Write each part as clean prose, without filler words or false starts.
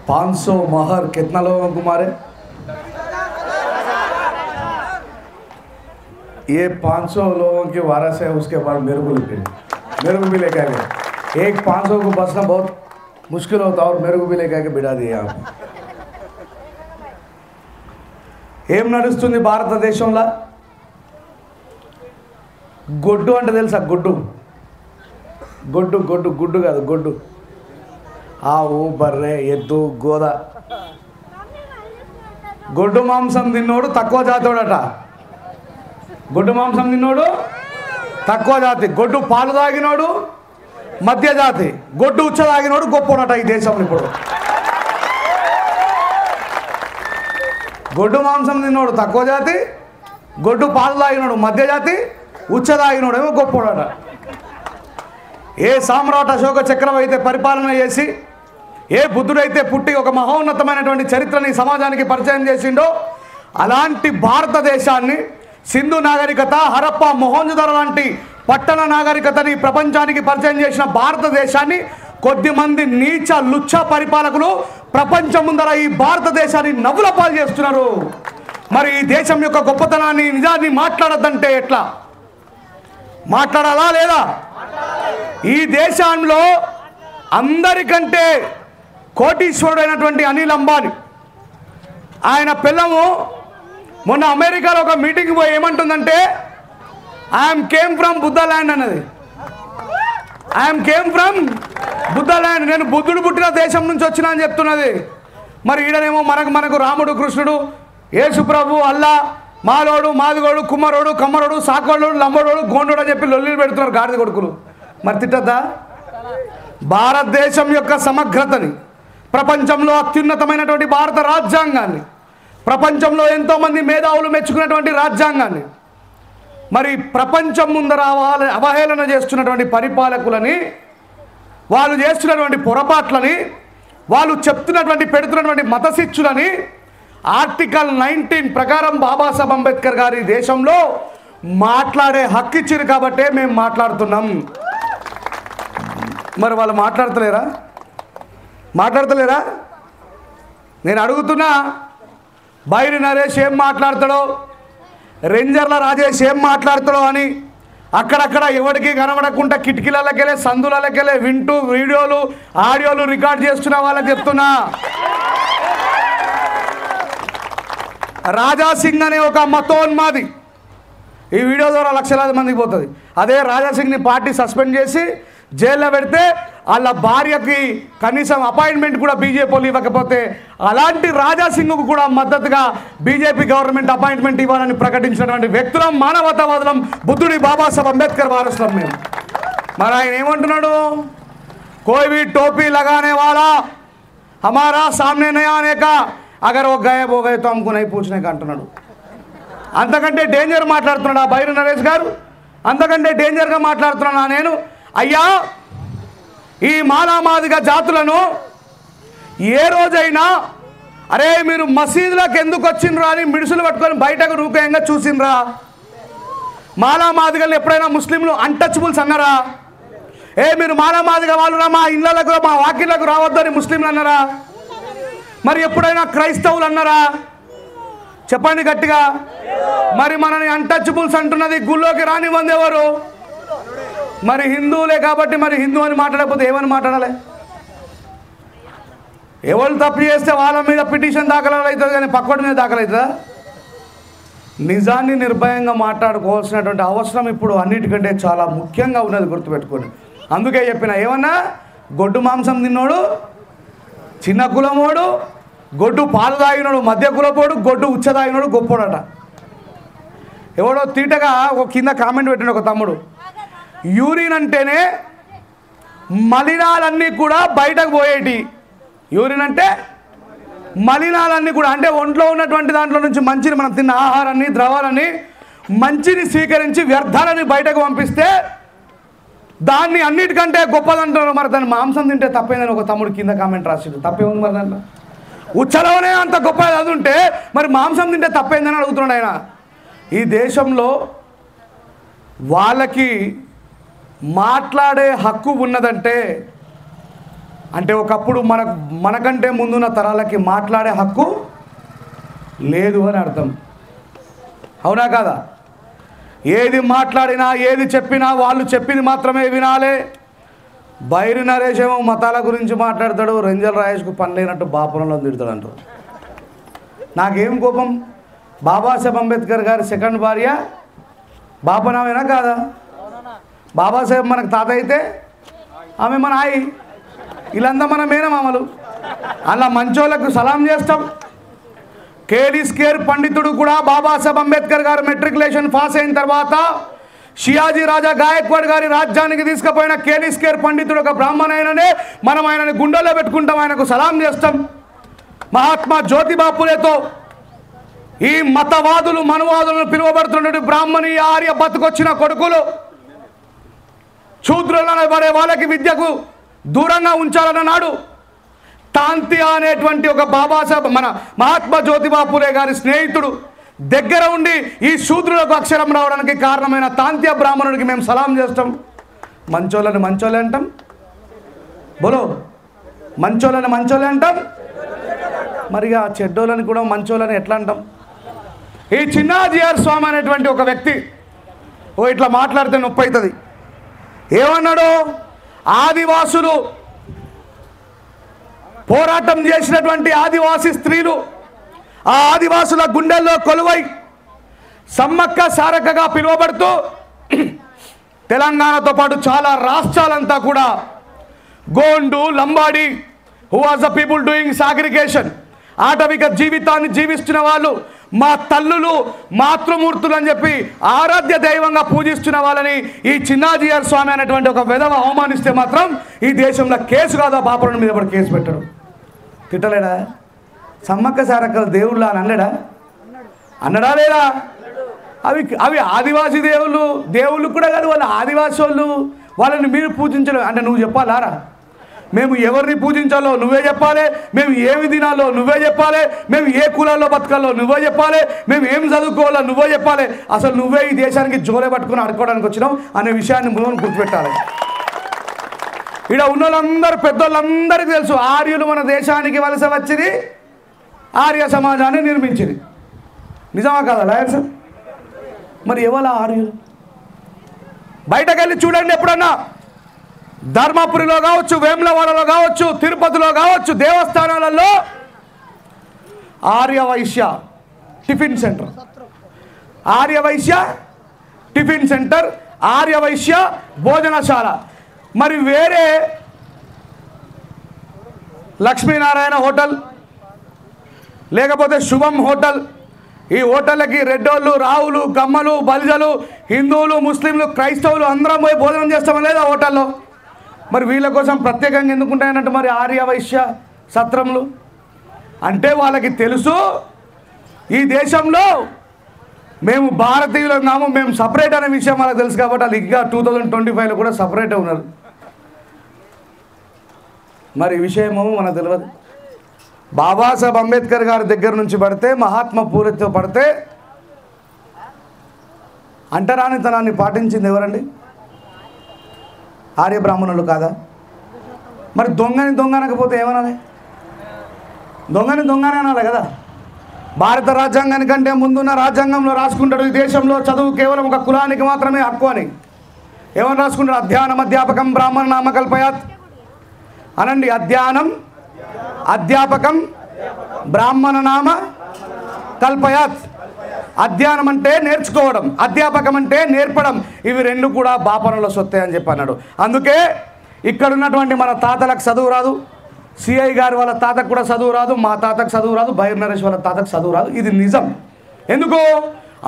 500 महर कितना लोगों को मारे? ये 500 लोगों के वारस है। उसके बाद मेरे को भी लेके आ गए। एक 500 को बचना बहुत मुश्किल होता और मेरे को भी लेके आके बिठा दिया आप। ఏం నడుస్తుంది భారతదేశంలో? గొడ్డు అంటే తెలుసా? గొడ్డు గొడ్డు గొడ్డు గుడ్డు కాదు, గొడ్డు. ఆవు, బర్రె, ఎద్దు, గోద. గొడ్డు మాంసం తిన్నోడు తక్కువ జాతోడట. గొడ్డు మాంసం తిన్నోడు తక్కువ జాతి. గొడ్డు పాలు తాగినోడు మధ్య జాతి. గొడ్డు ఉచ్చ తాగినోడు గొప్పోడట ఈ దేశంలో. ఇప్పుడు గొడ్డు మాంసం తిన్నోడు తక్కువ జాతి, గొడ్డు పాలు తాగినోడు మధ్య జాతి, ఉచ్చ తాగినోడు ఏమో గొప్పోడట. ఏ సామ్రాట్ అశోక చక్రం అయితే పరిపాలన చేసి, ఏ బుద్ధుడైతే పుట్టి ఒక మహోన్నతమైనటువంటి చరిత్రని సమాజానికి పరిచయం చేసిండో, అలాంటి భారతదేశాన్ని సింధు నాగరికత, హరప్ప, మొహంజోదరో లాంటి పట్టణ నాగరికతని ప్రపంచానికి పరిచయం చేసిన భారతదేశాన్ని కొద్దిమంది నీచ లుచ్చ పరిపాలకులు ప్రపంచం ముందర ఈ భారతదేశాన్ని నవ్వుల పాలు చేస్తున్నారు. మరి ఈ దేశం యొక్క గొప్పతనాన్ని, నిజాన్ని మాట్లాడద్దంటే ఎట్లా? మాట్లాడాలా లేదా? ఈ దేశంలో అందరికంటే కోటీశ్వరుడైనటువంటి అనిల్ అంబానీ, ఆయన పిల్లము మొన్న అమెరికాలో ఒక మీటింగ్కి పోయి ఏమంటుందంటే, I'm came from Buddha land అన్నది. I'm came from Buddha land, నేను బుద్ధుడు పుట్టిన దేశం నుంచి వచ్చినా అని చెప్తున్నది. మరి ఈడనేమో మనకు రాముడు, కృష్ణుడు, యేసుప్రభు, అల్లా, మాలోడు, మాదిగోడు, కుమ్మరోడు, కమ్మరోడు, సాకోడు, లంబడోడు, గోండోడు అని చెప్పి లొల్లిలు పెడుతున్నారు గాడిద కొడుకులు. మరి తిట్టద్దా? భారతదేశం యొక్క సమగ్రతని, ప్రపంచంలో అత్యున్నతమైనటువంటి భారత రాజ్యాంగాన్ని, ప్రపంచంలో ఎంతోమంది మేధావులు మెచ్చుకున్నటువంటి రాజ్యాంగాన్ని, మరి ప్రపంచం ముందర అవహేళన చేస్తున్నటువంటి పరిపాలకులని, వాళ్ళు చేస్తున్నటువంటి పొరపాట్లని, వాళ్ళు చెప్తున్నటువంటి పెడుతున్నటువంటి మతశిక్షులని ఆర్టికల్ 19 ప్రకారం బాబాసాహెబ్ అంబేద్కర్ గారి దేశంలో మాట్లాడే హక్కు ఇచ్చారు కాబట్టే మేము మాట్లాడుతున్నాం. మరి వాళ్ళు మాట్లాడతలేరా? నేను అడుగుతున్నా, బైరి నరేష్ ఏం మాట్లాడతాడో, రేంజర్ల రాజేష్ ఏం మాట్లాడతాడో అని అక్కడక్కడ ఎవరికి కనబడకుండా కిటికీలకెళ్ళే, సందులకెళ్ళే వింటూ వీడియోలు, ఆడియోలు రికార్డ్ చేస్తున్న వాళ్ళకి చెప్తున్నా, రాజాసింగ్ అనే ఒక మతోన్మాది ఈ వీడియో ద్వారా లక్షలాది మందికి పోతుంది. అదే రాజాసింగ్ని పార్టీ సస్పెండ్ చేసి జైల్లో పెడితే వాళ్ళ భార్యకి కనీసం అపాయింట్మెంట్ కూడా బీజేపీ వాళ్ళు ఇవ్వకపోతే, అలాంటి రాజాసింగ్కు కూడా మద్దతుగా బీజేపీ గవర్నమెంట్ అపాయింట్మెంట్ ఇవ్వాలని ప్రకటించినటువంటి వ్యక్తులం, మానవతావాదులం, బుద్ధుడి బాబాసాహెబ్ అంబేద్కర్ వారసులం మేము. మరి ఆయన ఏమంటున్నాడు? कोई भी टोपी लगाने वाला हमारा सामने नहीं आने का, अगर वो गायब हो गए तो हमको नहीं पूछने का అంటున్నాడు. అంతకంటే డేంజర్ మాట్లాడుతున్నాడు ఆ బైరి నరేష్ గారు. అంతకంటే డేంజర్గా మాట్లాడుతున్నా నేను. అయ్యా, ఈ మాలామాదిగ జాతులను ఏ రోజైనా అరే మీరు మసీదులకు ఎందుకు వచ్చిండ్రా అని మిడుసులు పట్టుకొని బయటకు రూపంగా చూసిండ్రా? మాలామాదిగలు ఎప్పుడైనా ముస్లింలు అన్టచబుల్స్ అన్నారా? మీరు మాలామాదిగ వాళ్ళురా, మా ఇళ్ళకు మా వాకిళ్ళకు రావద్దని ముస్లింలు అన్నారా? మరి ఎప్పుడైనా క్రైస్తవులు అన్నారా? చెప్పండి గట్టిగా. మరి మనని అన్టచబుల్స్ అంటున్నది గుళ్ళోకి రానివ్వంది ఎవరు? మరి హిందువులే కాబట్టి మరి హిందూ అని మాట్లాడకపోతే ఏమని మాట్లాడాలి? ఎవరు తప్పు చేస్తే వాళ్ళ మీద పిటిషన్ దాఖలు అవుతుంది కానీ పక్కటి మీద దాఖలు అవుతుందా? నిజాన్ని నిర్భయంగా మాట్లాడుకోవాల్సినటువంటి అవసరం ఇప్పుడు అన్నిటికంటే చాలా ముఖ్యంగా ఉన్నది, గుర్తుపెట్టుకోండి. అందుకే చెప్పిన, ఏమన్నా గొడ్డు మాంసం తిన్నోడు చిన్న కులమోడు, గొడ్డు పాలు తాగినోడు మధ్య కులపోడు, గొడ్డు ఉచ్చ తాగినోడు గొప్పోడట. ఎవడో తీటగా ఒక కింద కామెంట్ పెట్టిన ఒక తమ్ముడు, యూరిన్ అంటేనే మలినాలన్నీ కూడా బయటకు పోయేటి. యూరిన్ అంటే మలినాలన్నీ కూడా, అంటే ఒంట్లో ఉన్నటువంటి దాంట్లో నుంచి మంచిని, మనం తిన్న ఆహారాన్ని, ద్రవాలని, మంచిని స్వీకరించి వ్యర్థాలని బయటకు పంపిస్తే దాన్ని అన్నిటికంటే గొప్పదంటారు. మరి దాన్ని మాంసం తింటే తప్పేందని ఒక తమ్ముడు కింద కామెంట్ రాసిండు. తప్పే ఉంది మరి దాంట్లో? ఉచ్చలోనే అంత గొప్పది అది ఉంటే మరి మాంసం తింటే తప్పేందని అడుగుతున్నాడు ఆయన. ఈ దేశంలో వాళ్ళకి మాట్లాడే హక్కు ఉన్నదంటే అంటే ఒకప్పుడు మనకంటే ముందున్న తరాలకి మాట్లాడే హక్కు లేదు అని అర్థం. అవునా కాదా? ఏది మాట్లాడినా ఏది చెప్పినా వాళ్ళు చెప్పింది మాత్రమే వినాలి. బైరి నరేష్ ఏమో మతాల గురించి మాట్లాడతాడు, రంజల్ రాయేష్కు పని లేనట్టు బాపురంలో తిడతాడు అంటారు. నాకేం కోపం? బాబాసాహెబ్ అంబేద్కర్ గారి సెకండ్ భార్య బాపనామేనా కాదా? బాబాసాహెబ్ మనకు తాత అయితే ఆమె మన ఆయి, వీళ్ళంతా మన మేనమామలు. అలా మంచోళ్ళకు సలాం చేస్తాం. కేడీ స్కేర్ పండితుడు కూడా బాబాసాహెబ్ అంబేద్కర్ గారు మెట్రికులేషన్ పాస్ అయిన తర్వాత షియాజీ రాజా గాయక్వాడ్ గారి రాజ్యానికి తీసుకుపోయిన కేడీ స్కేర్ పండితుడు ఒక బ్రాహ్మణ అయిననే మనం ఆయనని గుండెల్లో పెట్టుకుంటాం, ఆయనకు సలాం చేస్తాం. మహాత్మా జ్యోతిబా ఫులేతో ఈ మతవాదులు మనువాదులను పిలువబడుతున్నటువంటి బ్రాహ్మణి ఆర్య బతుకొచ్చిన కొడుకులు శూద్రులను పడే వాళ్ళకి విద్యకు దూరంగా ఉంచాలన్నాడు. తాంతియా అనేటువంటి ఒక బాబాసాహెబ్ మన మహాత్మా జ్యోతిబా ఫులే గారి స్నేహితుడు దగ్గర ఉండి ఈ శూద్రులకు అక్షరం రావడానికి కారణమైన తాంతియా బ్రాహ్మణుడికి మేము సలాం చేస్తాం. మంచోళ్ళని మంచోళ్ళే అంటాం. బోలో, మంచోళ్ళని మంచోళ్ళే అంటాం. మరిగా చెడ్డోళ్ళని కూడా మంచోళ్ళని ఎట్లా అంటాం? ఈ చిన్నాజీఆర్ స్వామి అనేటువంటి ఒక వ్యక్తి ఇట్లా మాట్లాడితే నొప్పి అవుతుంది. ఏమన్నాడు? ఆదివాసులు పోరాటం చేసినటువంటి ఆదివాసీ స్త్రీలు ఆ ఆదివాసుల గుండెల్లో కొలువై సమ్మక్క సారక్కగా పిలువబడుతూ తెలంగాణతో పాటు చాలా రాష్ట్రాలంతా కూడా Gond Lambadi who was the people doing segregation ఆటవిక జీవితాన్ని జీవిస్తున్న వాళ్ళు మా తల్లులు మాతృమూర్తులు అని చెప్పి ఆరాధ్య దైవంగా పూజిస్తున్న వాళ్ళని ఈ చిన్నాజీఆర్ స్వామి అనేటువంటి ఒక విధవ అవమానిస్తే మాత్రం ఈ దేశంలో కేసు కాదా? బాపురం మీద కూడా కేసు పెట్టడు. తిట్టలేడా? సమ్మక్క సారక్కల దేవుళ్ళ అని అన్నడా లేదా? అవి ఆదివాసీ దేవుళ్ళు కూడా కాదు, వాళ్ళు ఆదివాసీ వాళ్ళు. వాళ్ళని మీరు పూజించలేదు అంటే నువ్వు చెప్పాలారా? మేము ఎవరిని పూజించాలో నువ్వే చెప్పాలి, మేము ఏమి తినాలో నువ్వే చెప్పాలి, మేము ఏ కులాల్లో బతకాలో నువ్వే చెప్పాలి, మేము ఏం చదువుకోవాలో నువ్వే చెప్పాలి. అసలు నువ్వే ఈ దేశానికి జోరే పట్టుకుని ఆడుకోవడానికి వచ్చినావు అనే విషయాన్ని మనం గుర్తుపెట్టాలి. ఇక్కడ ఉన్న వాళ్ళందరూ పెద్దోళ్ళందరికీ తెలుసు, ఆర్యులు మన దేశానికి వలస వచ్చింది, ఆర్య సమాజాన్ని నిర్మించింది. నిజమా కాదా లాయర్ సార్? మరి ఎవరు ఆర్యులు? బయటకు వెళ్ళి చూడండి. ఎప్పుడన్నా ధర్మపురిలో కావచ్చు, వేములవాడలో కావచ్చు, తిరుపతిలో కావచ్చు, దేవస్థానాలలో Aryavaishya tiffin centre, Aryavaishya tiffin centre, Aryavaishya భోజనశాల. మరి వేరే లక్ష్మీనారాయణ హోటల్ లేకపోతే శుభం హోటల్, ఈ హోటళ్ళకి రెడ్డోళ్ళు, రావులు, కమ్మలు, బలిజలు, హిందువులు, ముస్లింలు, క్రైస్తవులు అందరం పోయి భోజనం చేస్తామని లేదా హోటల్లో? మరి వీళ్ళ కోసం ప్రత్యేకంగా ఎందుకుంటాయన్నట్టు మరి ఆర్యవైశ్య సత్రములు? అంటే వాళ్ళకి తెలుసు ఈ దేశంలో మేము భారతీయులం కాము, మేము సపరేట్ అనే విషయం వాళ్ళకి తెలుసు. కాబట్టి వాళ్ళు ఇంకా 2025లో కూడా సపరేటే ఉన్నారు. మరి ఈ విషయము మనకు తెలియదు. బాబాసాహెబ్ అంబేద్కర్ గారి దగ్గర నుంచి పడితే, మహాత్మా పూలేతో పడితే అంటరానితనాన్ని పాటించింది ఎవరండి? ఆర్య బ్రాహ్మణులు కాదా? మరి దొంగని దొంగ అనకపోతే ఏమనాలి? దొంగని దొంగని అనాలి కదా. భారత రాజ్యాంగానికంటే ముందున్న రాజ్యాంగంలో రాసుకుంటాడు ఈ దేశంలో చదువు కేవలం ఒక కులానికి మాత్రమే హక్కు అని. ఏమని రాసుకుంటాడు? అధ్యానం అధ్యాపకం బ్రాహ్మణ నామకల్పయాత్ అనండి. అధ్యానం అధ్యాపకం బ్రాహ్మణ నామ కల్పయాత్. అధ్యయనం అంటే నేర్చుకోవడం, అధ్యాపకం అంటే నేర్పడం. ఇవి రెండు కూడా బాపనలో సొత్తే అని చెప్పి అన్నాడు. అందుకే ఇక్కడ ఉన్నటువంటి మన తాతలకు చదువు రాదు, సిఐ గారు వాళ్ళ తాతకు కూడా చదువు రాదు, మా తాతకు చదువు రాదు, బైర్ నరేష్ వాళ్ళ తాతకు చదువు రాదు. ఇది నిజం. ఎందుకు?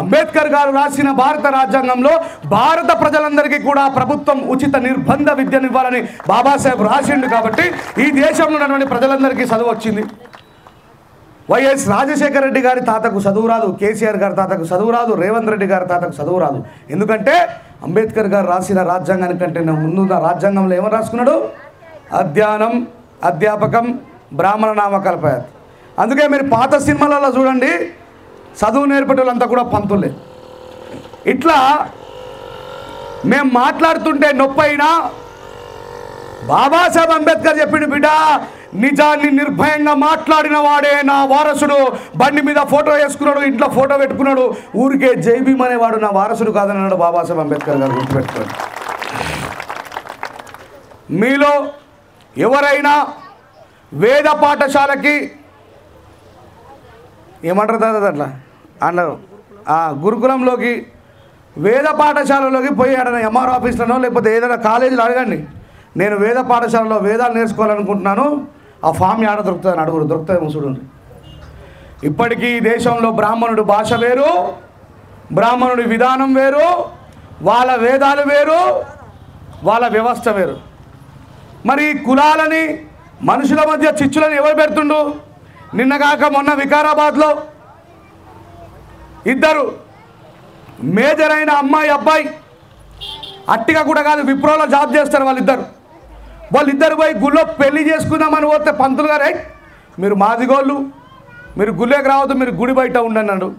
అంబేద్కర్ గారు రాసిన భారత రాజ్యాంగంలో భారత ప్రజలందరికీ కూడా ప్రభుత్వం ఉచిత నిర్బంధ విద్యనివ్వాలని బాబాసాహెబ్ రాసిండు. కాబట్టి ఈ దేశంలో ఉన్నటువంటి ప్రజలందరికీ చదువు వచ్చింది. వైఎస్ రాజశేఖర రెడ్డి గారి తాతకు చదువు రాదు, కేసీఆర్ గారి తాతకు చదువు రాదు, రేవంత్ రెడ్డి గారి తాతకు చదువు రాదు. ఎందుకంటే అంబేద్కర్ గారు రాసిన రాజ్యాంగానికంటే ముందున్న రాజ్యాంగంలో ఏమని రాసుకున్నాడు? అధ్యయనం అధ్యాపకం బ్రాహ్మణ నామకల్పయాత్. అందుకే మీరు పాత సినిమాలలో చూడండి, చదువు నేర్పేటోళ్ళంతా కూడా పంతులే. ఇట్లా మేము మాట్లాడుతుంటే నొప్పి అయినా బాబాసాహెబ్ అంబేద్కర్ చెప్పిండు, బిడ్డ నిజాన్ని నిర్భయంగా మాట్లాడిన వాడే నా వారసుడు. బండి మీద ఫోటో వేసుకున్నాడు, ఇంట్లో ఫోటో పెట్టుకున్నాడు, ఊరికే జై భీమ్ అనేవాడు నా వారసుడు కాదని అన్నాడు బాబాసాహెబ్ అంబేద్కర్ గారు. గుర్తుపెట్టుకోండి. మీలో ఎవరైనా వేద పాఠశాలకి ఏమంటారు దాదా అట్లా అన్నారు, గురుకులంలోకి వేద పాఠశాలలోకి పోయి ఆడ ఎంఆర్ ఆఫీస్లోనో లేకపోతే ఏదైనా కాలేజీలో అడగండి, నేను వేద పాఠశాలలో వేదాలు నేర్చుకోవాలనుకుంటున్నాను, ఆ ఫామ్ ఆడ దొరుకుతుందని అడుగురు, దొరుకుతుంది ముసుడు. ఇప్పటికీ ఈ దేశంలో బ్రాహ్మణుడు భాష వేరు, బ్రాహ్మణుడి విధానం వేరు, వాళ్ళ వేదాలు వేరు, వాళ్ళ వ్యవస్థ వేరు. మరి కులాలని మనుషుల మధ్య చిచ్చులని ఎవరు పెడుతుండు? నిన్నగాక మొన్న వికారాబాద్లో ఇద్దరు మేజర్ అయిన అమ్మాయి అబ్బాయి, అట్టిగా కూడా కాదు విప్రోలో జాబ్ చేస్తారు వాళ్ళిద్దరు పోయి గుళ్ళో పెళ్లి చేసుకుందామని పోతే పంతులు గారు మీరు మాదిగోళ్ళు, మీరు గుళ్ళేకి రావద్దు, మీరు గుడి బయట ఉండన్నాడు.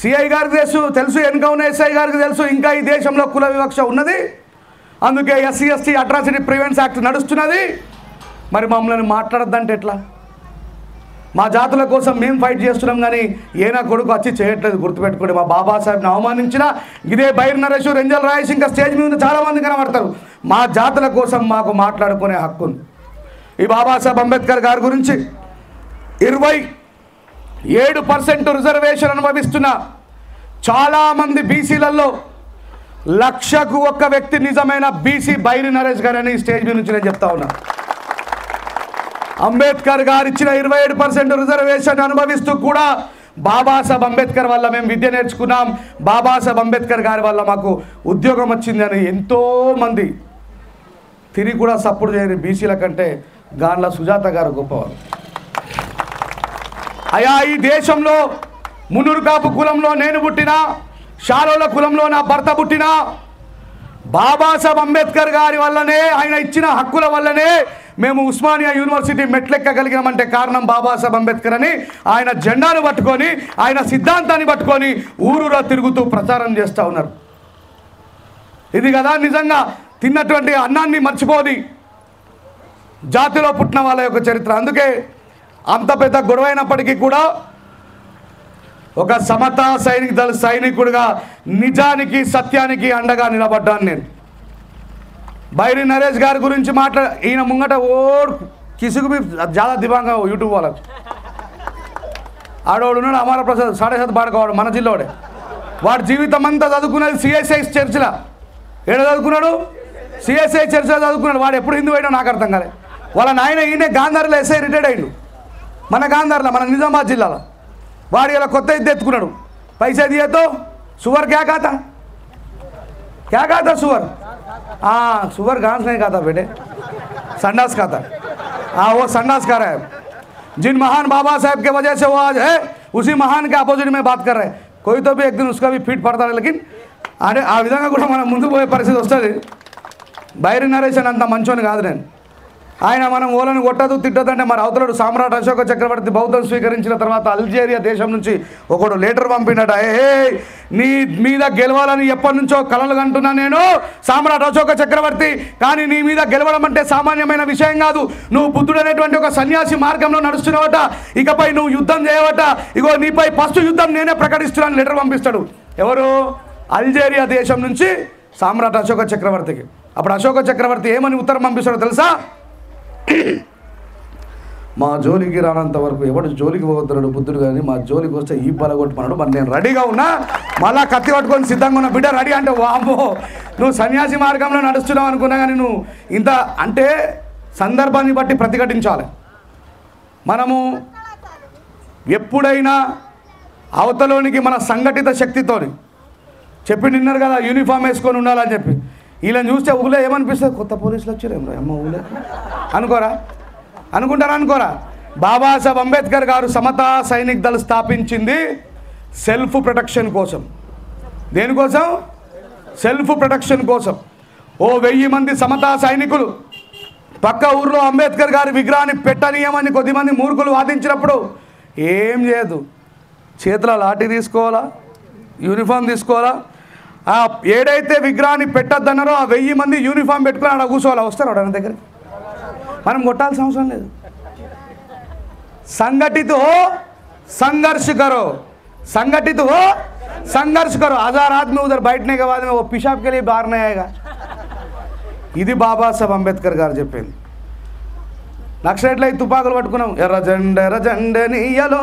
సిఐ గారికి తెలుసు, వెనుక ఉన్న ఎస్ఐ గారికి తెలుసు ఇంకా ఈ దేశంలో కుల వివక్ష ఉన్నది, అందుకే SC ST atrocity prevents act నడుస్తున్నది. మరి మమ్మల్ని మాట్లాడద్దంటే ఎట్లా? మా జాతుల కోసం మేము ఫైట్ చేస్తున్నాం, కానీ ఏనా కొడుకు వచ్చి చేయట్లేదు. గుర్తుపెట్టుకోండి, మా బాబాసాహెబ్ని అవమానించిన ఇదే బైర్ నరేష్, రెంజల్ రాయేష్ ఇంకా స్టేజ్ మీద చాలామంది కనబడతారు. మా జాతుల కోసం మాకు మాట్లాడుకునే హక్కు ఉంది. ఈ బాబాసాహెబ్ అంబేద్కర్ గారి గురించి 27% రిజర్వేషన్ అనుభవిస్తున్న చాలామంది బీసీలలో 1,00,000కు ఒక్క వ్యక్తి నిజమైన బీసీ బైరి నరేష్ గారు అని స్టేజ్ మీద నుంచి నేను చెప్తా ఉన్నా. అంబేద్కర్ గారు ఇచ్చిన 27% రిజర్వేషన్ అనుభవిస్తూ కూడా బాబాసాహెబ్ అంబేద్కర్ వల్ల మేము విద్య నేర్చుకున్నాం, బాబాసాహెబ్ అంబేద్కర్ గారి వల్ల మాకు ఉద్యోగం వచ్చిందని ఎంతోమంది తిరిగి కూడా సపోర్ట్ చేయని బీసీల కంటే గాన్ల సుజాత గారు గొప్పవారు. అయా ఈ దేశంలో మున్నూరు కాపు కులంలో నేను పుట్టినా, షాలోల కులంలో నా భర్త పుట్టినా, బాబాసాహెబ్ అంబేద్కర్ గారి వల్లనే, ఆయన ఇచ్చిన హక్కుల వల్లనే మేము ఉస్మానియా యూనివర్సిటీ మెట్లెక్కగలిగినామంటే కారణం బాబాసాహెబ్ అంబేద్కర్ అని ఆయన జెండాను పట్టుకొని, ఆయన సిద్ధాంతాన్ని పట్టుకొని ఊరూరా తిరుగుతూ ప్రచారం చేస్తూ ఉన్నారు. ఇది కదా నిజంగా తిన్నటువంటి అన్నాన్ని మర్చిపోది జాతిలో పుట్టిన వాళ్ళ యొక్క చరిత్ర. అందుకే అంత పెద్ద గొడవైనప్పటికీ కూడా ఒక సమతా సైనికుడిగా నిజానికి సత్యానికి అండగా నిలబడ్డాను నేను. బైరి నరేష్ గారి గురించి ఈయన ముంగట కిసుగు చాలా దివాంగా యూట్యూబ్ వాళ్ళకు ఆడవాడు ఉన్నాడు, అమర ప్రసాద్ 7.5 పాడుకోవాడు, మన జిల్లాడే. వాడు జీవితం అంతా చదువుకున్నది సిఎస్ఐ చర్చిలో. ఏడ చదువుకున్నాడు? సిఎస్ఐ చర్చిలో చదువుకున్నాడు. వాడు ఎప్పుడు హిందూ అయినా నాకు అర్థం కాలే. వాళ్ళ నాయన ఈయన గాంధార్లో ఎస్ఐ రిటైర్డ్ అయ్యిండు, మన గాంధార్లో, మన నిజామాబాద్ జిల్లాలో. వాడు ఇలా కొత్త ఇద్దరు ఎత్తుకున్నాడు, పైసా దియేతో సువర్ క్యా खाता सुअर? हाँ सुअर घास नहीं खाता बेटे, संडास खाता। हाँ वो संडास खा रहा है। जिन महान बाबा साहब के वजह से वो आज है, उसी महान के अपोजिट में बात कर रहे हैं। कोई तो भी एक दिन उसका भी फीट पड़ता है, लेकिन अरे आ विधंगा కూడా మనం ముందుకు పోయే పరిస్థితి వస్తుంది. బైరి నరేష్ అంత మంచోని కాదు నేను. ఆయన మనం ఓలను కొట్టదు తిట్టదంటే మరి అవతలడు సామ్రాట్ అశోక చక్రవర్తి బౌద్ధం స్వీకరించిన తర్వాత అల్జీరియా దేశం నుంచి ఒకడు లెటర్ పంపినట, నీ మీద గెలవాలని ఎప్పటి నుంచో కలలు కంటున్నా నేను సామ్రాట్ అశోక చక్రవర్తి, కానీ నీ మీద గెలవడం అంటే సామాన్యమైన విషయం కాదు. నువ్వు బుద్ధుడు అనేటువంటి ఒక సన్యాసి మార్గంలో నడుస్తున్నావట, ఇకపై నువ్వు యుద్ధం చేయవట, ఇగో నీపై ఫస్ట్ యుద్ధం నేనే ప్రకటిస్తున్నాను లెటర్ పంపిస్తాడు. ఎవరు? అల్జీరియా దేశం నుంచి సామ్రాట్ అశోక చక్రవర్తికి. అప్పుడు అశోక చక్రవర్తి ఏమని ఉత్తరం పంపిస్తాడో తెలుసా? మా జోలికి రానంత వరకు ఎవడు జోలికి పోతున్నాడు బుద్ధుడు, కానీ మా జోలికి వస్తే ఈ బలగొట్టుకున్నాడు. మరి నేను రెడీగా ఉన్నా, మళ్ళా కత్తి పట్టుకొని సిద్ధంగా ఉన్నా. బిడ్డ రెడీ అంటే వామ్మో నువ్వు సన్యాసి మార్గంలో నడుస్తున్నావు అనుకున్నా, కానీ నువ్వు ఇంత అంటే సందర్భాన్ని బట్టి ప్రతిఘటించాలి. మనము ఎప్పుడైనా అవతలోనికి మన సంఘటిత శక్తితోని చెప్పి నిన్నారు కదా యూనిఫామ్ వేసుకొని ఉండాలని చెప్పి, వీళ్ళని చూస్తే ఊళ్ళో ఏమనిపిస్తుంది? కొత్త పోలీసులు వచ్చారేమో అమ్మ ఊళ్ళో అనుకుంటారా? బాబాసాహెబ్ అంబేద్కర్ గారు సమతా సైనిక్ దళ్ స్థాపించింది సెల్ఫ్ ప్రొటెక్షన్ కోసం. దేనికోసం? సెల్ఫ్ ప్రొటెక్షన్ కోసం. ఓ 1000 మంది సమతా సైనికులు పక్క ఊర్లో అంబేద్కర్ గారి విగ్రహాన్ని పెట్టనీయమని కొద్దిమంది మూర్ఖులు వాదించినప్పుడు ఏం చేయదు, చేతుల లాఠీ తీసుకోవాలా, యూనిఫామ్ తీసుకోవాలా, ఏడైతే విగ్రహాన్ని పెట్టద్దన్నారో ఆ 1000 మంది యూనిఫామ్ పెట్టుకుని అక్కడ కూర్చోవాలి. వస్తారు వాడు దగ్గర, మనం కొట్టాల్సిన అవసరం లేదు. संगठित हो संघर्ष करो, संगठित हो संघर्ष करो. 1000 आदमी उधर बैठने के बाद में वो पेशाब के लिए बाहर नहीं आएगा. ఇది బాబాసాహెబ్ అంబేద్కర్ గారు చెప్పింది. నక్సలైట్లై తుపాకులు పట్టుకున్నాం, ఎర్రజెండనీయలో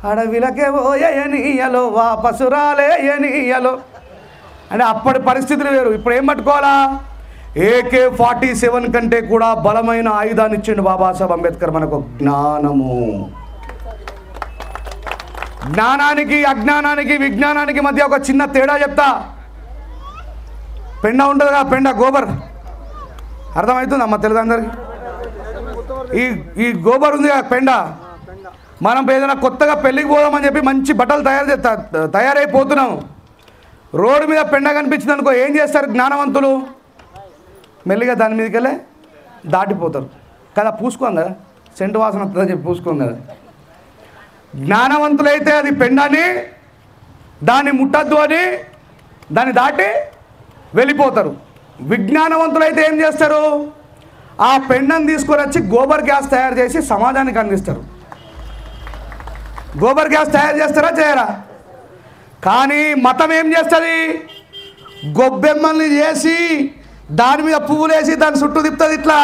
అడవిలకే ఓయనీయలో వాపసురాలేయనీయలో అంటే అప్పటి పరిస్థితులు వేరు. ఇప్పుడు ఏం పట్టుకోవాలా? AK-47 కంటే కూడా బలమైన ఆయుధాన్ని ఇచ్చిండు బాబాసాహెబ్ అంబేద్కర్ మనకు, జ్ఞానము. జ్ఞానానికి అజ్ఞానానికి విజ్ఞానానికి మధ్య ఒక చిన్న తేడా చెప్తా. పెండ ఉంటుంది కదా, పెండ గోబర్ అర్థమవుతుంది అమ్మ తెలుగు అందరికి. ఈ గోబర్ ఉంది కదా పెండ, మనం ఏదైనా కొత్తగా పెళ్ళికి పోదామని చెప్పి మంచి బట్టలు తయారైపోతున్నాం. రోడ్డు మీద పెండ కనిపించింది అనుకో, ఏం చేస్తారు జ్ఞానవంతులు? మెల్లిగా దాని మీదకి వెళ్ళి దాటిపోతారు కదా. పూసుకోంది కదా, సెంటు వాసన వస్తుందని చెప్పి పూసుకోంది కదా. జ్ఞానవంతులైతే అది పెండని దాన్ని ముట్టద్దు అని దాన్ని దాటి వెళ్ళిపోతారు. విజ్ఞానవంతులైతే ఏం చేస్తారు? ఆ పెండను తీసుకొని వచ్చి గోబర్ గ్యాస్ తయారు చేసి సమాజానికి అందిస్తారు. గోబర్ గ్యాస్ తయారు చేస్తారా చేయరా? కానీ మతం ఏం చేస్తుంది? గొబ్బెమ్మల్ని చేసి దాని మీద పువ్వులు వేసి దాని చుట్టూ తిప్పుతుంది. ఇట్లా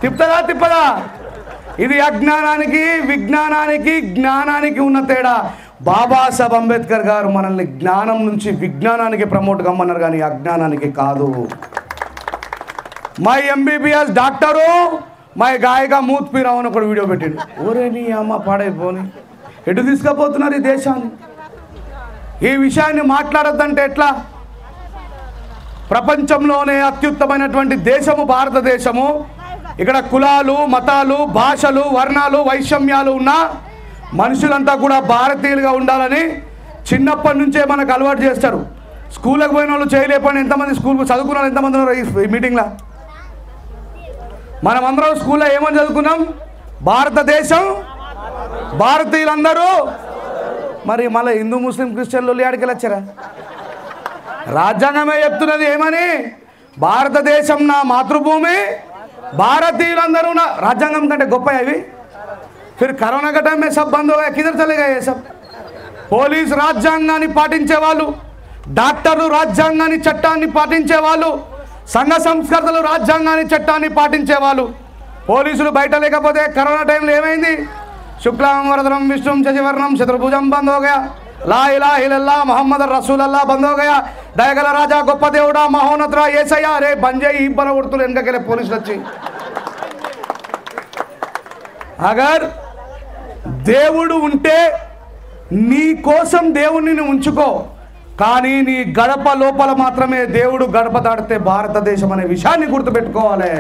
తిప్పుతుందా తిప్పదా? ఇది అజ్ఞానానికి విజ్ఞానానికి జ్ఞానానికి ఉన్న తేడా. బాబాసాహెబ్ అంబేద్కర్ గారు మనల్ని జ్ఞానం నుంచి విజ్ఞానానికి ప్రమోట్ కమ్మన్నారు, కానీ అజ్ఞానానికి కాదు. మై MBBS డాక్టరు మై గాయగా మూత్ పీరావు అని ఒకటి వీడియో పెట్టిండు. ఓరే నీ అమ్మ పాడైపోని, ఎటు తీసుకుపోతున్నారు ఈ దేశాన్ని? ఈ విషయాన్ని మాట్లాడొద్దంటే ఎట్లా? ప్రపంచంలోనే అత్యుత్తమైనటువంటి దేశము భారతదేశము. ఇక్కడ కులాలు మతాలు భాషలు వర్ణాలు వైషమ్యాలు ఉన్న మనుషులంతా కూడా భారతీయులుగా ఉండాలని చిన్నప్పటి నుంచే మనకు అలవాటు చేస్తారు. స్కూల్కి పోయిన వాళ్ళు చేయలేకపోయిన ఎంతమంది, స్కూల్కి చదువుకున్న వాళ్ళు ఎంతమంది ఉన్నారు ఈ మీటింగ్లో? మనమందరం స్కూల్లో ఏమని చదువుకున్నాం? భారతదేశం భారతీయులందరూ. మరి మళ్ళీ హిందూ ముస్లిం క్రిస్టియన్లు ఆడికి వచ్చారా? రాజ్యాంగమే చెప్తున్నది ఏమని? భారతదేశం నా మాతృభూమి, భారతీయులందరూ నా. రాజ్యాంగం కంటే గొప్ప అవి. फिर కరోనా का टाइम में सब बंद हो गया, किधर चले गए ये सब? పోలీసు రాజ్యాంగాన్ని పాటించే వాళ్ళు, డాక్టర్లు రాజ్యాంగాన్ని చట్టాన్ని పాటించే వాళ్ళు, సంఘ సంస్కర్తలు రాజ్యాంగాన్ని చట్టాన్ని పాటించే వాళ్ళు. పోలీసులు బయట లేకపోతే కరోనా టైంలో ఏమైంది? శుక్లాం వరదనం విష్ణుం శశివర్ణం చతుర్భుజం బంద్ हो गया, లా ఇలాహ ఇల్లల్లాహ్ ముహమ్మద్ రసూలుల్లాహ్ బంద్ हो गया, దయగల రాజా గొప్ప దేవుడా మహోన్నతుడా యేసయ్య రే బంద్ చేయి ఇబ్బల ఉడుతులు వెనకకెళ్ళే పోలీసులు వచ్చి. అగర్ దేవుడు ఉంటే నీ కోసం దేవుణ్ణి ఉంచుకో, కానీ నీ గడప లోపల మాత్రమే దేవుడు గడప దాటితే భారతదేశం అనే విషయాన్ని గుర్తుపెట్టుకోవాలి.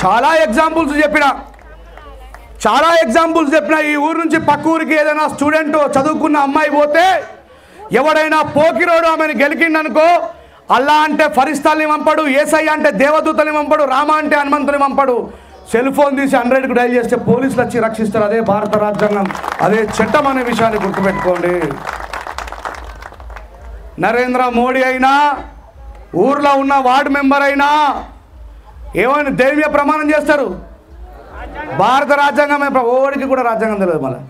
చాలా ఎగ్జాంపుల్స్ చెప్పిన ఈ ఊరు నుంచి పక్క ఊరికి ఏదైనా స్టూడెంట్ చదువుకున్న అమ్మాయి పోతే ఎవడైనా పోకిరోడు ఆమెను గెలికిండనుకో, అల్లా అంటే ఫరిస్తాల్ని పంపడు, యేసయ్య అంటే దేవదూతల్ని పంపడు, రామ అంటే హనుమంతుని పంపడు. సెల్ ఫోన్ తీసి 100కు డయల్ చేస్తే పోలీసులు వచ్చి రక్షిస్తారు. అదే భారత రాజ్యాంగం, అదే చట్టం అనే విషయాన్ని గుర్తుపెట్టుకోండి. నరేంద్ర మోడీ అయినా ఊర్లో ఉన్న వార్డు మెంబర్ అయినా ఏమైనా దైవ ప్రమాణం చేస్తారు? భారత రాజ్యాంగమే. ఓడికి కూడా రాజ్యాంగం తెలియదు. మళ్ళీ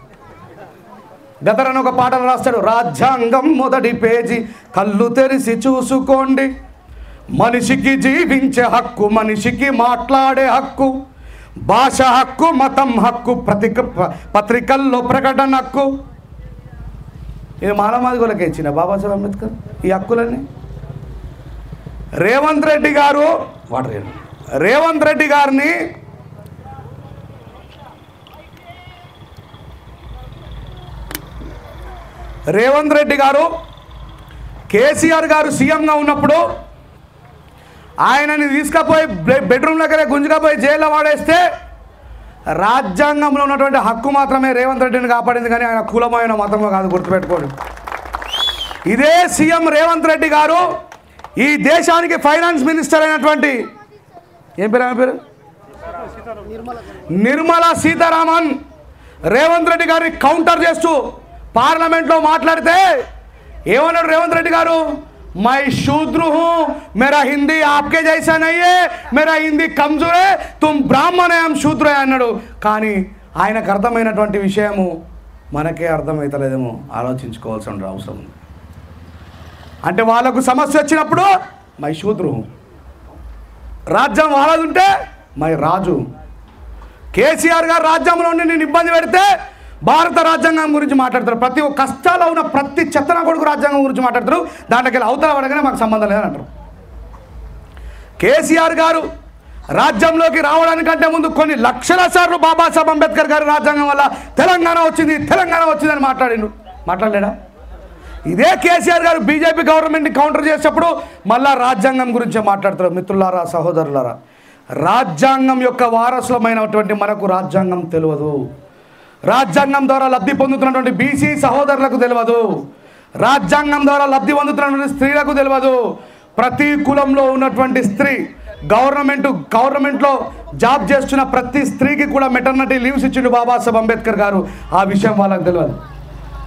గతరని ఒక పాటలు రాస్తాడు, రాజ్యాంగం మొదటి పేజీ కళ్ళు తెరిసి చూసుకోండి, మనిషికి జీవించే హక్కు, మనిషికి మాట్లాడే హక్కు, భాష హక్కు, మతం హక్కు, పత్రికల్లో ప్రకటన హక్కు. ఇది మాలమాదిగోళ్ళకే ఇచ్చిన బాబాసాహెబ్ అంబేద్కర్ ఈ హక్కులన్నీ. రేవంత్ రెడ్డి గారిని రేవంత్ రెడ్డి గారు కేసీఆర్ గారు సీఎంగా ఉన్నప్పుడు ఆయనని తీసుకుపోయి బెడ్రూమ్ దగ్గరే గుంజుకపోయి జైల్లో వాడేస్తే రాజ్యాంగంలో ఉన్నటువంటి హక్కు మాత్రమే రేవంత్ రెడ్డిని కాపాడింది, కానీ ఆయన కులమైన మతంలో కాదు, గుర్తుపెట్టుకోండి. ఇదే సీఎం రేవంత్ రెడ్డి గారు ఈ దేశానికి ఫైనాన్స్ మినిస్టర్ అయినటువంటి ఏం పేరు ఆమె పేరు నిర్మలా సీతారామన్ రేవంత్ రెడ్డి గారిని కౌంటర్ చేస్తూ పార్లమెంట్లో మాట్లాడితే ఏమన్నాడు రేవంత్ రెడ్డి గారు? मैं शूद्र हूं, मेरा हिंदी आपके जैसा नहीं है, मेरा हिंदी कमजोर है, तुम ब्राह्मण है, हम शूद्र है అన్నాడు. కానీ ఆయనకు అర్థమైనటువంటి విషయము మనకే అర్థమవుతలేదేమో ఆలోచించుకోవాల్సిన అవసరం ఉంది. అంటే వాళ్ళకు సమస్య వచ్చినప్పుడు మై శూద్రు, రాజ్యం వాళ్ళది ఉంటే మై రాజు. కేసీఆర్ గారు రాజ్యంలో ఉండి నేను ఇబ్బంది పెడితే భారత రాజ్యాంగం గురించి మాట్లాడతారు. ప్రతి కష్టాల్లో ఉన్న ప్రతి చెత్తన కొడుకు రాజ్యాంగం గురించి మాట్లాడతారు. దాంట్లోకి వెళ్ళి అవతల పడగానే మాకు సంబంధం లేదని అంటారు. కేసీఆర్ గారు రాజ్యంలోకి రావడానికంటే ముందు కొన్ని లక్షల సార్లు బాబాసాహెబ్ అంబేద్కర్ గారి రాజ్యాంగం వల్ల తెలంగాణ వచ్చిందని మాట్లాడలేడా? ఇదే కేసీఆర్ గారు బీజేపీ గవర్నమెంట్ని కౌంటర్ చేసేటప్పుడు మళ్ళా రాజ్యాంగం గురించే మాట్లాడతారు. మిత్రులారా, సహోదరులారా, రాజ్యాంగం యొక్క వారసులమైనటువంటి మనకు రాజ్యాంగం తెలియదు. రాజ్యాంగం ద్వారా లబ్ధి పొందుతున్నటువంటి బీసీ సహోదరులకు తెలియదు. రాజ్యాంగం ద్వారా లబ్ధి పొందుతున్నటువంటి స్త్రీలకు తెలియదు. ప్రతి కులంలో ఉన్నటువంటి స్త్రీ గవర్నమెంట్లో జాబ్ చేస్తున్న ప్రతి స్త్రీకి కూడా మెటర్నిటీ లీవ్స్ ఇచ్చిండు బాబాసాహెబ్ అంబేద్కర్ గారు. ఆ విషయం వాళ్ళకి తెలియదు.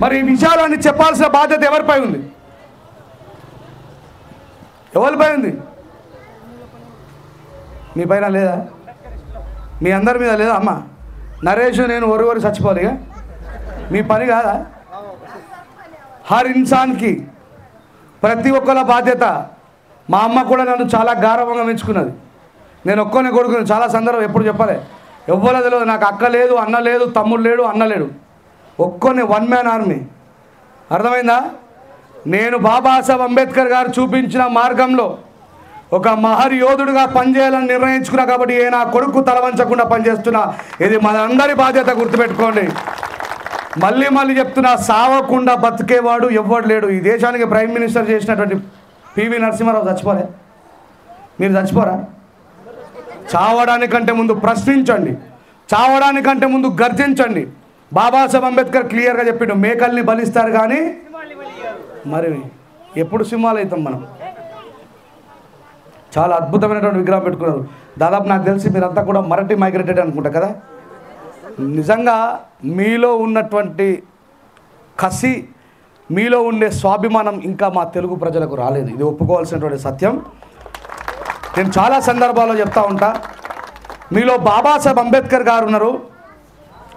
మరి ఈ విషయాలన్నీ చెప్పాల్సిన బాధ్యత ఎవరిపై ఉంది? ఎవరిపై ఉంది? మీ పైన లేదా? మీ అందరి మీద లేదా? అమ్మ నరేష్ నేను ఒరి చచ్చిపోవాలి ఇక మీ పని కాదా? హర్ ఇన్సాన్కి ప్రతి ఒక్కళ్ళ బాధ్యత. మా అమ్మ కూడా నన్ను చాలా గారవంగా పెంచుకున్నది. నేను ఒక్కనే కొడుకుని చాలా సందర్భం ఎప్పుడు చెప్పలే, ఎవ్వరో తెలియదు. నాకు అక్క లేదు, అన్న లేదు, తమ్ముడు లేడు, అన్న లేడు. ఒక్కొన్ని వన్ మ్యాన్ ఆర్మీ. అర్థమైందా? నేను బాబాసాహెబ్ అంబేద్కర్ గారు చూపించిన మార్గంలో ఒక మహర్ యోధుడుగా పనిచేయాలని నిర్ణయించుకున్నా. కాబట్టి ఏ నా కొడుకు తలవంచకుండా పనిచేస్తున్నా. ఇది మనందరి బాధ్యత, గుర్తుపెట్టుకోండి. మళ్ళీ చెప్తున్నా, సావకుండా బతికేవాడు ఎవ్వడు లేడు. ఈ దేశానికి ప్రైమ్ మినిస్టర్ చేసినటువంటి పివి నరసింహారావు చచ్చిపోలే? మీరు చచ్చిపోరా? చావడానికంటే ముందు ప్రశ్నించండి, చావడానికంటే ముందు గర్జించండి. బాబాసాహెబ్ అంబేద్కర్ క్లియర్గా చెప్పిండు, మేకల్ని బలిస్తారు కానీ మరి ఎప్పుడు సింహాలు అవుతాం మనం. చాలా అద్భుతమైనటువంటి విగ్రహం పెట్టుకున్నారు. దాదాపు నాకు తెలిసి మీరంతా కూడా మరటి మైగ్రేటెడ్ అనుకుంటా కదా. నిజంగా మీలో ఉన్నటువంటి కసి, మీలో ఉండే స్వాభిమానం ఇంకా మా తెలుగు ప్రజలకు రాలేదు. ఇది ఒప్పుకోవాల్సినటువంటి సత్యం. నేను చాలా సందర్భాల్లో చెప్తా ఉంటా, మీలో బాబాసాహెబ్ అంబేద్కర్ గారు ఉన్నారు,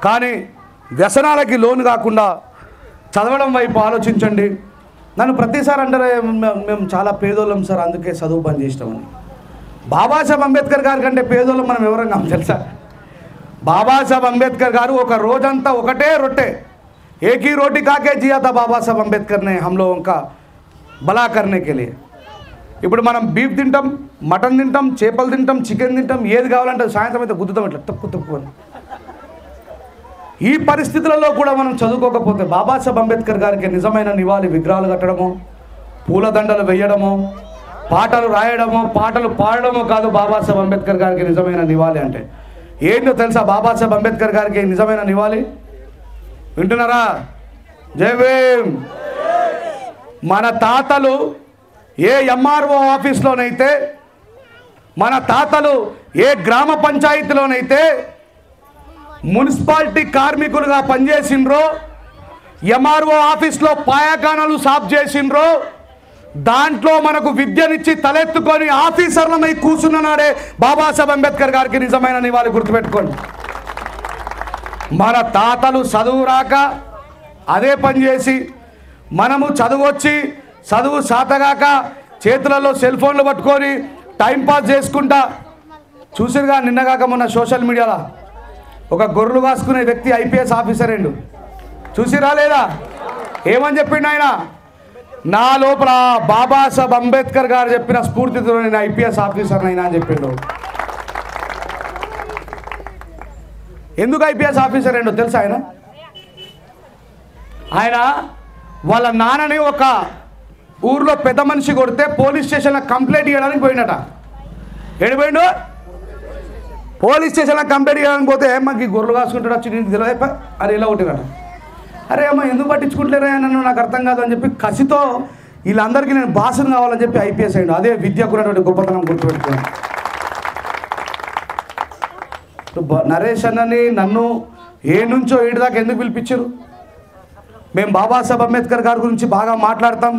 కానీ వ్యసనాలకి లోను కాకుండా చదవడం వైపు ఆలోచించండి. నన్ను ప్రతిసారి అంటారే మేము చాలా పేదోళ్ళం సార్, అందుకే చదువు బంద్ చేసినామని. బాబాసాహెబ్ అంబేద్కర్ గారి కంటే పేదోళ్ళం మనం ఎవరంగా తెలుసా? బాబాసాహెబ్ అంబేద్కర్ గారు ఒక రోజంతా ఒకటే రొట్టె, ఏకీ రోటీ కాకే జియా తా బాబాసాహెబ్ అంబేద్కర్ నే హమ్ లోగోं का భలా करने के लिए. ఇప్పుడు మనం బీఫ్ తింటాం, మటన్ తింటాం, చేపలు తింటాం, చికెన్ తింటాం, ఏది కావాలంటే సాయంత్రం అయితే గుద్దుతాం ఇట్లా తక్కువ అని. ఈ పరిస్థితులలో కూడా మనం చదువుకోకపోతే బాబాసాహెబ్ అంబేద్కర్ గారికి నిజమైన నివాళి విగ్రహాలు కట్టడము, పూలదండలు వేయడము, పాటలు రాయడము, పాటలు పాడడము కాదు. బాబాసాహెబ్ అంబేద్కర్ గారికి నిజమైన నివాళి అంటే ఏంటో తెలుసా? బాబాసాహెబ్ అంబేద్కర్ గారికి నిజమైన నివాళి వింటున్నారా? జై భీమ్. మన తాతలు ఏ ఎంఆర్ఓ ఆఫీస్లోనైతే, మన తాతలు ఏ గ్రామ పంచాయతీలోనైతే మున్సిపాలిటీ కార్మికులుగా పనిచేసిండ్రో, ఎంఆర్ఓ ఆఫీస్లో పాయఖానాలు సాఫ్ చేసిండ్రో, దాంట్లో మనకు విద్యనిచ్చి తలెత్తుకొని ఆఫీసర్లమై కూర్చున్న నాడే బాబాసాహెబ్ అంబేద్కర్ గారికి నిజమైన నివాళి. గుర్తుపెట్టుకోండి. మన తాతలు చదువు రాక అదే పని చేసి, మనము చదువు వచ్చి చదువు సాతగాక చేతులలో సెల్ ఫోన్లు పట్టుకొని టైంపాస్ చేసుకుంటా చూసిరుగా. నిన్నగాక మొన్న సోషల్ మీడియాలో ఒక గొర్రెలు కాసుకునే వ్యక్తి ఐపీఎస్ ఆఫీసర్ అండు, చూసిరా లేదా? ఏమని చెప్పిండు ఆయన? నా లోపల బాబాసాహెబ్ అంబేద్కర్ గారు చెప్పిన స్ఫూర్తితో నేను ఐపీఎస్ ఆఫీసర్ అయినా అని చెప్పిండు. ఎందుకు ఐపీఎస్ ఆఫీసర్ ఏంటో తెలుసా? ఆయన వాళ్ళ నాన్నని ఒక ఊర్లో పెద్ద మనిషి కొడితే పోలీస్ స్టేషన్లో కంప్లైంట్ ఇవ్వడానికి పోయినట. ఏడిపోయిండు? పోలీస్ స్టేషన్లో కంప్లైంట్ ఇవ్వడానికి పోతే మాకు గొర్రెలు కాసుకుంటాడు వచ్చి నీకు తెలియదు అని ఇలా కొట్టినట. అరే అమ్మ ఎందుకు పట్టించుకుంటలేరా నన్ను, నాకు అర్థం కాదు అని చెప్పి కసితో వీళ్ళందరికీ నేను బాసును కావాలని చెప్పి ఐపీఎస్ అయ్యాడు. అదే విద్యకున్నటువంటి గొప్పతనం, గుర్తుపెట్టుకోండి. నరేష్ అన్నని నన్ను ఏ నుంచో ఏడు దాకా ఎందుకు పిలిపించారు? మేము బాబాసాహెబ్ అంబేద్కర్ గారి గురించి బాగా మాట్లాడతాం.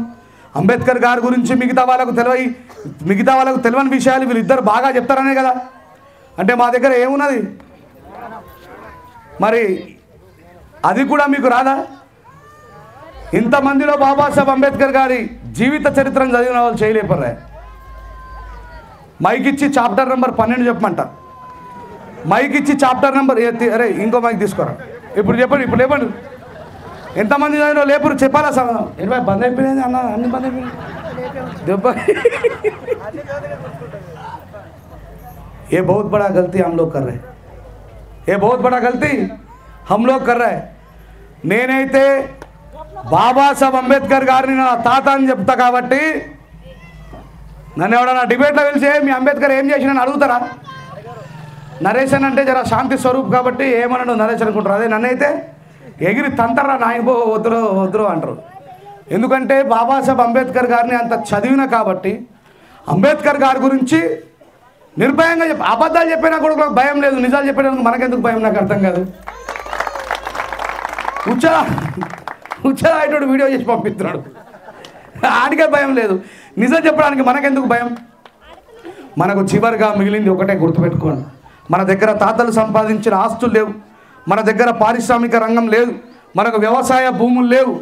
అంబేద్కర్ గారి గురించి మిగతా వాళ్ళకు తెలియని విషయాలు వీళ్ళిద్దరు బాగా చెప్తారనే కదా. అంటే మా దగ్గర ఏమున్నది మరి? అది కూడా మీకు రాదా? ఇంతమందిలో బాబాసాహెబ్ అంబేద్కర్ గారి జీవిత చరిత్రను చదివిన వాళ్ళు చేయలేపర్రా. మైక్ ఇచ్చి చాప్టర్ నెంబర్ 12 చెప్పమంట. మైక్ ఇచ్చి చాప్టర్ నెంబర్ అరే ఇంకో మైక్ తీసుకోరా. ఇప్పుడు చెప్పండి ఎంతమంది చదివిన లేపురు చెప్పాలా సమాధానం. 20 బంద్ అయిపోయింది అన్న, అన్ని బంద్ అయిపోయింది. దెబ్బ ये बहुत बड़ा गलती हम लोग कर रहे हैं. ये बहुत बड़ा गलती हम लोग कर रहे हैं. నేనైతే బాబాసాహెబ్ అంబేద్కర్ గారిని నా తాత అని చెప్తా కాబట్టి నన్ను ఎవడన్నా డిబేట్లో పిలిచి మీ అంబేద్కర్ ఏం చేసినని అడుగుతారా? నరేషన్ అంటే జర శాంతి స్వరూప్ కాబట్టి ఏమన్నాడు నరేష్ అనుకుంటారు. అదే నన్నైతే ఎగిరి తంతరా నాయబో వద్దురు అంటారు. ఎందుకంటే బాబాసాహెబ్ అంబేద్కర్ గారిని అంత చదివిన కాబట్టి అంబేద్కర్ గారి గురించి నిర్భయంగా అబద్ధాలు చెప్పినా కూడా భయం లేదు, నిజాలు చెప్పేందుకు మనకెందుకు భయం నాకు అర్థం కాదు. ఉచ్చరాయుడు వీడియో చేసి పంపిస్తున్నాడు, ఆడికే భయం లేదు. నిజం చెప్పడానికి మనకెందుకు భయం? మనకు చివరిగా మిగిలింది ఒకటే గుర్తుపెట్టుకోండి, మన దగ్గర తాతలు సంపాదించిన ఆస్తులు లేవు, మన దగ్గర పారిశ్రామిక రంగం లేదు, మనకు వ్యవసాయ భూములు లేవు.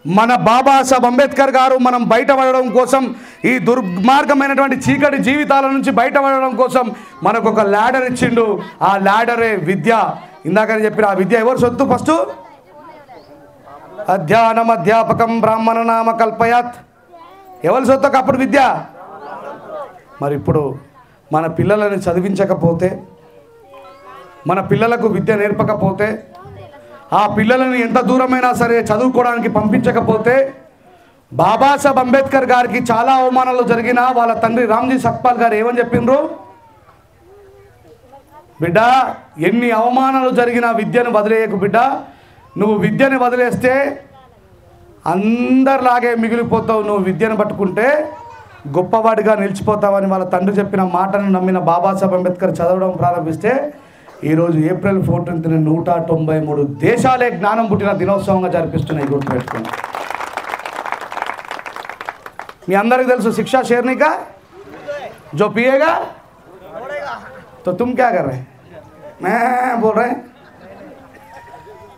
మన బాబాసాహెబ్ అంబేద్కర్ గారు మనం బయటపడడం కోసం, ఈ దుర్మార్గమైనటువంటి చీకటి జీవితాల నుంచి బయటపడడం కోసం మనకు ఒక ల్యాడర్ ఇచ్చిండు. ఆ ల్యాడరే విద్య. ఇందాకని చెప్పిన ఆ విద్య ఎవరు సొత్తు? ఫస్ట్ అధ్యానం అధ్యాపకం బ్రాహ్మణ నామ కల్పయాత్. ఎవరి సొత్తు అప్పుడు విద్య? మరి ఇప్పుడు మన పిల్లలని చదివించకపోతే, మన పిల్లలకు విద్య నేర్పకపోతే, ఆ పిల్లలని ఎంత దూరమైనా సరే చదువుకోవడానికి పంపించకపోతే, బాబాసాహెబ్ అంబేద్కర్ గారికి చాలా అవమానాలు జరిగినా వాళ్ళ తండ్రి రామ్జీ సత్పాల్ గారు ఏమని చెప్పిండ్రు? బిడ్డ, ఎన్ని అవమానాలు జరిగినా విద్యను వదిలేయకు బిడ్డ. నువ్వు విద్యను వదిలేస్తే అందరిలాగే మిగిలిపోతావు, నువ్వు విద్యను పట్టుకుంటే గొప్పవాడిగా నిలిచిపోతావని వాళ్ళ తండ్రి చెప్పిన మాటను నమ్మిన బాబాసాహెబ్ అంబేద్కర్ చదవడం ప్రారంభిస్తే ఈరోజు ఏప్రిల్ 14న 193 దేశాలే జ్ఞానం పుట్టిన దినోత్సవంగా జరిపిస్తున్నాయి. గుర్తుపెట్టుకోండి. మీ అందరికీ తెలుసు, శిక్షా शेरनी का जो पिएगा तो तुम क्या कर रहे? मैं बोल रहे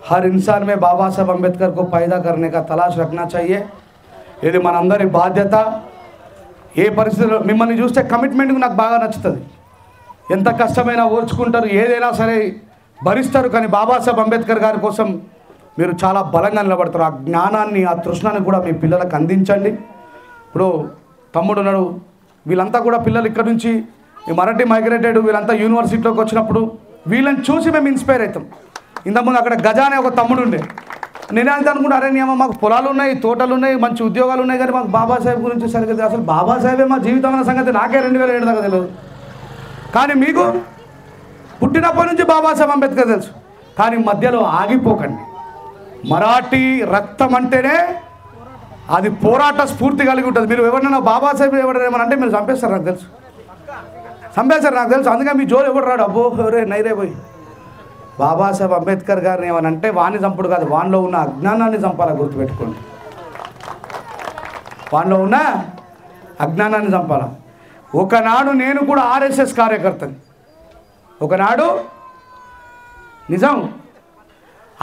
हर इंसान में बाबा साहब अंबेडकर को पैदा करने का तलाश रखना चाहिए. ఇది మనందరి బాధ్యత. ఏ పరిస్థితుల్లో మిమ్మల్ని చూస్తే కమిట్మెంట్కి నాకు బాగా నచ్చుతుంది. ఎంత కష్టమైనా ఓర్చుకుంటారు, ఏదైనా సరే భరిస్తారు. కానీ బాబాసాహెబ్ అంబేద్కర్ గారి కోసం మీరు చాలా బలంగా నిలబడతారు. ఆ జ్ఞానాన్ని, ఆ తృష్ణని కూడా మీ పిల్లలకు అందించండి. ఇప్పుడు తమ్ముడు ఉన్నాడు, వీళ్ళంతా కూడా పిల్లలు ఇక్కడ నుంచి మరాఠీ మైగ్రేటెడ్ వీళ్ళంతా యూనివర్సిటీలోకి వచ్చినప్పుడు వీళ్ళని చూసి మేము ఇన్స్పైర్ అవుతాం. ఇంతకుముందు అక్కడ గజా అనే ఒక తమ్ముడు ఉండే. నేనే అంత అనుకుంటా, అరే నీ అమ్మ మాకు పొలాలు ఉన్నాయి, తోటలు ఉన్నాయి, మంచి ఉద్యోగాలు ఉన్నాయి, కానీ మాకు బాబాసాహెబ్ గురించి సరిగ్గా అసలు బాబాసాహెబే మా జీవితం అన్న సంగతి నాకే 2007 దాకా తెలియదు. కానీ మీకు పుట్టినప్పటి నుంచి బాబాసాహెబ్ అంబేద్కర్ తెలుసు. కానీ మధ్యలో ఆగిపోకండి. మరాఠీ రక్తం అంటేనే అది పోరాట స్ఫూర్తి కలిగి ఉంటుంది. మీరు ఎవరినైనా బాబాసాహెబ్ ఎవరైనా అంటే మీరు చంపేస్తారు, నాకు తెలుసు, అందుకే మీ జోలు ఎవరు రాడు. అబ్బో ఎవరే నైరే పోయి బాబాసాహెబ్ అంబేద్కర్ గారిని ఏమనంటే వాణ్ణి చంపుడు కాదు, వానిలో ఉన్న అజ్ఞానాన్ని చంపాలా. గుర్తుపెట్టుకోండి, వానిలో ఉన్న అజ్ఞానాన్ని చంపాలా. ఒకనాడు నేను కూడా ఆర్ఎస్ఎస్ కార్యకర్తని, ఒకనాడు నిజం.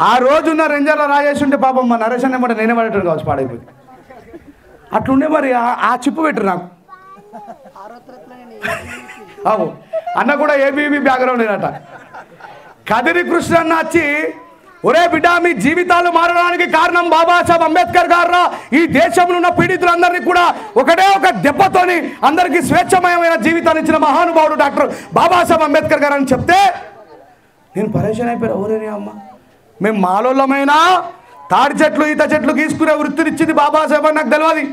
ఆ రోజున్న రెంజర్ల రాజేష్ ఉంటే పాపం మా నరేష్ అనే మాట నేనే పడేటాను కావచ్చు, పాడైపోయింది. అట్లుండే మరి ఆ చిప్పు పెట్టరు నాకు. అవు అన్న కూడా ఏబీవీ బ్యాక్గ్రౌండ్ లేనట. కదిరి కృష్ణ అన్న వచ్చి, ఒరే బిడ్డ, మీ జీవితాలు మారడానికి కారణం బాబాసాహెబ్ అంబేద్కర్ గారు. ఈ దేశంలో ఉన్న పీడితులందరినీ కూడా ఒకటే ఒక దెబ్బతోని అందరికీ స్వేచ్ఛమయమైన జీవితాన్ని ఇచ్చిన మహానుభావుడు డాక్టర్ బాబాసాహెబ్ అంబేద్కర్ గారు అని చెప్తే నేను పరేషాన్ అయిపోయాను. ఓరేనే అమ్మ, మేము మాలోళ్ళమైనా తాడి చెట్లు, ఈత చెట్లు గీసుకునే వృత్తినిచ్చింది బాబాసాహెబ్ అని నాకు తెలియదు.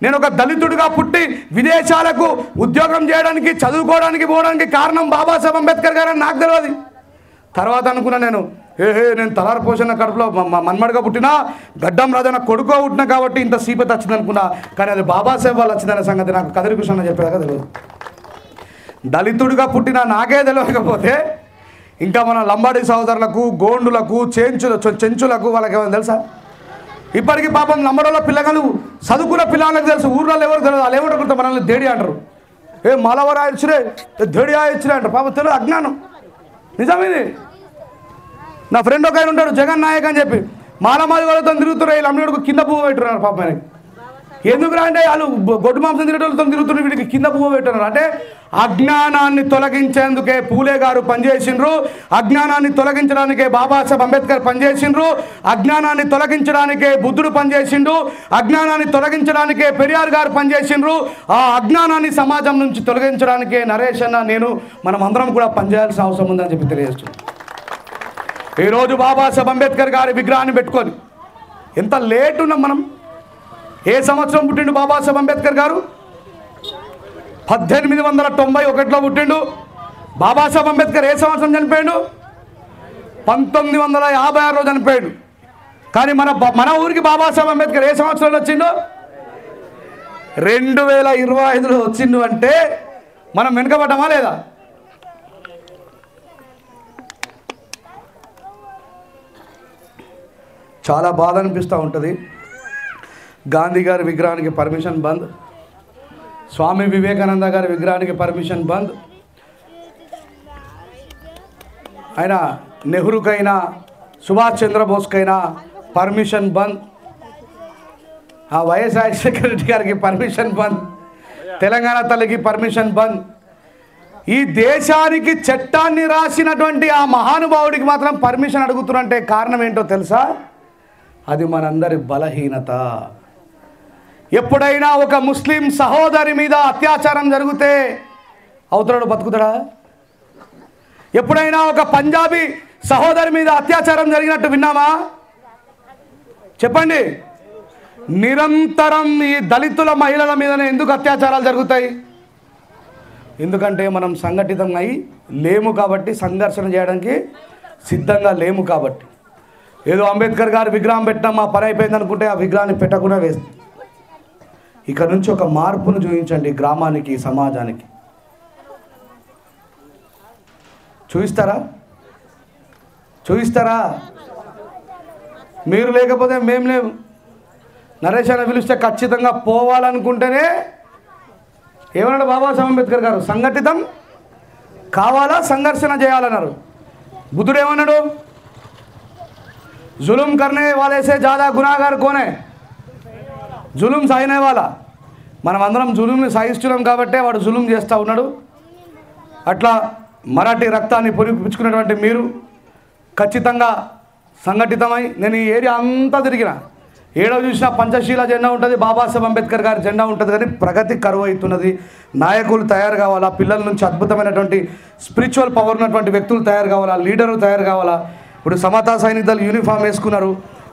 నేను ఒక దళితుడిగా పుట్టి విదేశాలకు ఉద్యోగం చేయడానికి, చదువుకోవడానికి పోవడానికి కారణం బాబాసాహెబ్ అంబేద్కర్ గారు అని నాకు తెలియదు. తర్వాత అనుకున్నా నేను తలారి పోషణ కడుపులో మన్మడిగా పుట్టినా, గడ్డం రాజన్న కొడుకో పుట్టినా కాబట్టి ఇంత సీపతి వచ్చింది అనుకున్నా. కానీ అది బాబాసాహెబ్ వాళ్ళు వచ్చిందనే సంగతి నాకు కదిరి కృష్ణ చెప్పేదాకా తెలియదు. దళితుడిగా పుట్టిన నాకే తెలియకపోతే ఇంకా మన లంబాడి సోదరులకు, గోండులకు, చెంచులకు వాళ్ళకి ఏమైనా తెలుసా? ఇప్పటికీ పాపం నమ్మడంలో పిల్లగాళ్ళు చదువుకున్న పిల్లలకు తెలుసు, ఊర్లలో ఎవరు తెలియదు. వాళ్ళు ఏమంటారు, మనల్ని దేడి అంటారు. ఏ మలవరా ఇచ్చిరే, దేడి ఇచ్చిరే అంటారు. పాపం తెలియదు, అజ్ఞానం. నిజమేది. నా ఫ్రెండ్ ఒక ఆయన ఉంటాడు జగన్ నాయక్ అని చెప్పి, మాలమాది వాళ్ళతో తిరుగుతున్నారు. వీళ్ళు అమ్మడికి కింద పువ్వు పెట్టున్నారు పాపం ఆయనకి. ఎందుకురా అంటే వాళ్ళు గొడ్డు మాంసం తినేటోళ్ళతో తిరుగుతున్నారు, వీడికి కింద పువ్వు పెట్టున్నారు. అంటే అజ్ఞానాన్ని తొలగించేందుకే పూలే గారు పనిచేసిండ్రు, అజ్ఞానాన్ని తొలగించడానికే బాబాసాహెబ్ అంబేద్కర్ పనిచేసిండ్రు, అజ్ఞానాన్ని తొలగించడానికే బుద్ధుడు పనిచేసిండు, అజ్ఞానాన్ని తొలగించడానికే పెరియార్ గారు పనిచేసిండ్రు. ఆ అజ్ఞానాన్ని సమాజం నుంచి తొలగించడానికే నరేష్ అన్న నేను మనం అందరం కూడా పనిచేయాల్సిన అవసరం ఉందని చెప్పి తెలియజేస్తున్నాం. ఈరోజు బాబాసాహెబ్ అంబేద్కర్ గారి విగ్రహాన్ని పెట్టుకొని ఎంత లేట్ ఉన్నాం మనం. ఏ సంవత్సరం పుట్టిండు బాబాసాహెబ్ అంబేద్కర్ గారు? 1891లో పుట్టిండు. బాబాసాహెబ్ అంబేద్కర్ ఏ సంవత్సరం చనిపోయాడు? 1956లో చనిపోయాడు. కానీ మన ఊరికి బాబాసాహెబ్ అంబేద్కర్ ఏ సంవత్సరంలో వచ్చిండు? 2025లో వచ్చిండు. అంటే మనం వెనుకబడ్డామా లేదా? చాలా బాధ అనిపిస్తూ ఉంటుంది. గాంధీ గారి విగ్రహానికి పర్మిషన్ బంద్, స్వామి వివేకానంద గారి విగ్రహానికి పర్మిషన్ బంద్, ఆయన నెహ్రూకైనా సుభాష్ చంద్రబోస్కైనా పర్మిషన్ బంద్, ఆ వైఎస్ రాజశేఖర రెడ్డి గారికి పర్మిషన్ బంద్, తెలంగాణ తల్లికి పర్మిషన్ బంద్. ఈ దేశానికి చట్టాన్ని రాసినటువంటి ఆ మహానుభావుడికి మాత్రం పర్మిషన్ అడుగుతున్నారంటే కారణం ఏంటో తెలుసా? అది మనందరి బలహీనత. ఎప్పుడైనా ఒక ముస్లిం సహోదరి మీద అత్యాచారం జరిగితే అవతలడు బతుకుతాడా? ఎప్పుడైనా ఒక పంజాబీ సహోదరి మీద అత్యాచారం జరిగినట్టు విన్నామా? చెప్పండి. నిరంతరం ఈ దళితుల మహిళల మీదనే ఎందుకు అత్యాచారాలు జరుగుతాయి? ఎందుకంటే మనం సంఘటితంగా అయి లేము కాబట్టి, సంఘర్షణ చేయడానికి సిద్ధంగా లేము కాబట్టి. ఏదో అంబేద్కర్ గారు విగ్రహం పెట్టినా మా పని అయిపోయింది అనుకుంటే ఆ విగ్రహాన్ని పెట్టకుండా వేస్తుంది. ఇక్కడ నుంచి ఒక మార్పును చూపించండి గ్రామానికి, సమాజానికి. చూపిస్తారా? మీరు లేకపోతే మేము లేము. నరేష్ అని పిలిస్తే ఖచ్చితంగా పోవాలనుకుంటేనే ఏమన్నాడు బాబాసాహెబ్ అంబేద్కర్ గారు? సంఘటితం కావాలా, సంఘర్షణ చేయాలన్నారు. బుద్ధుడు ఏమన్నాడు? जुल्म करने वाले से ज़्यादा गुनाहगार कौन है? जुल्म సాయనే వాళ్ళ. మనం అందరం జులుంని సాయిస్తున్నాం కాబట్టే వాడు జులుం చేస్తూ ఉన్నాడు. అట్లా మరాఠీ రక్తాన్ని పొరిపించుకున్నటువంటి మీరు ఖచ్చితంగా సంఘటితమై, నేను ఈ ఏరియా అంతా తిరిగిన, ఏడవ చూసినా పంచశీల జెండా ఉంటుంది, బాబాసాహెబ్ అంబేద్కర్ గారి జెండా ఉంటుంది. కానీ ప్రగతి కరువు అవుతున్నది. నాయకులు తయారు కావాలా, పిల్లల నుంచి అద్భుతమైనటువంటి స్పిరిచువల్ పవర్ ఉన్నటువంటి వ్యక్తులు తయారు కావాలా, లీడర్లు తయారు కావాలా. ఇప్పుడు సమతా సైనికులు యూనిఫామ్ వేసుకున్నారు.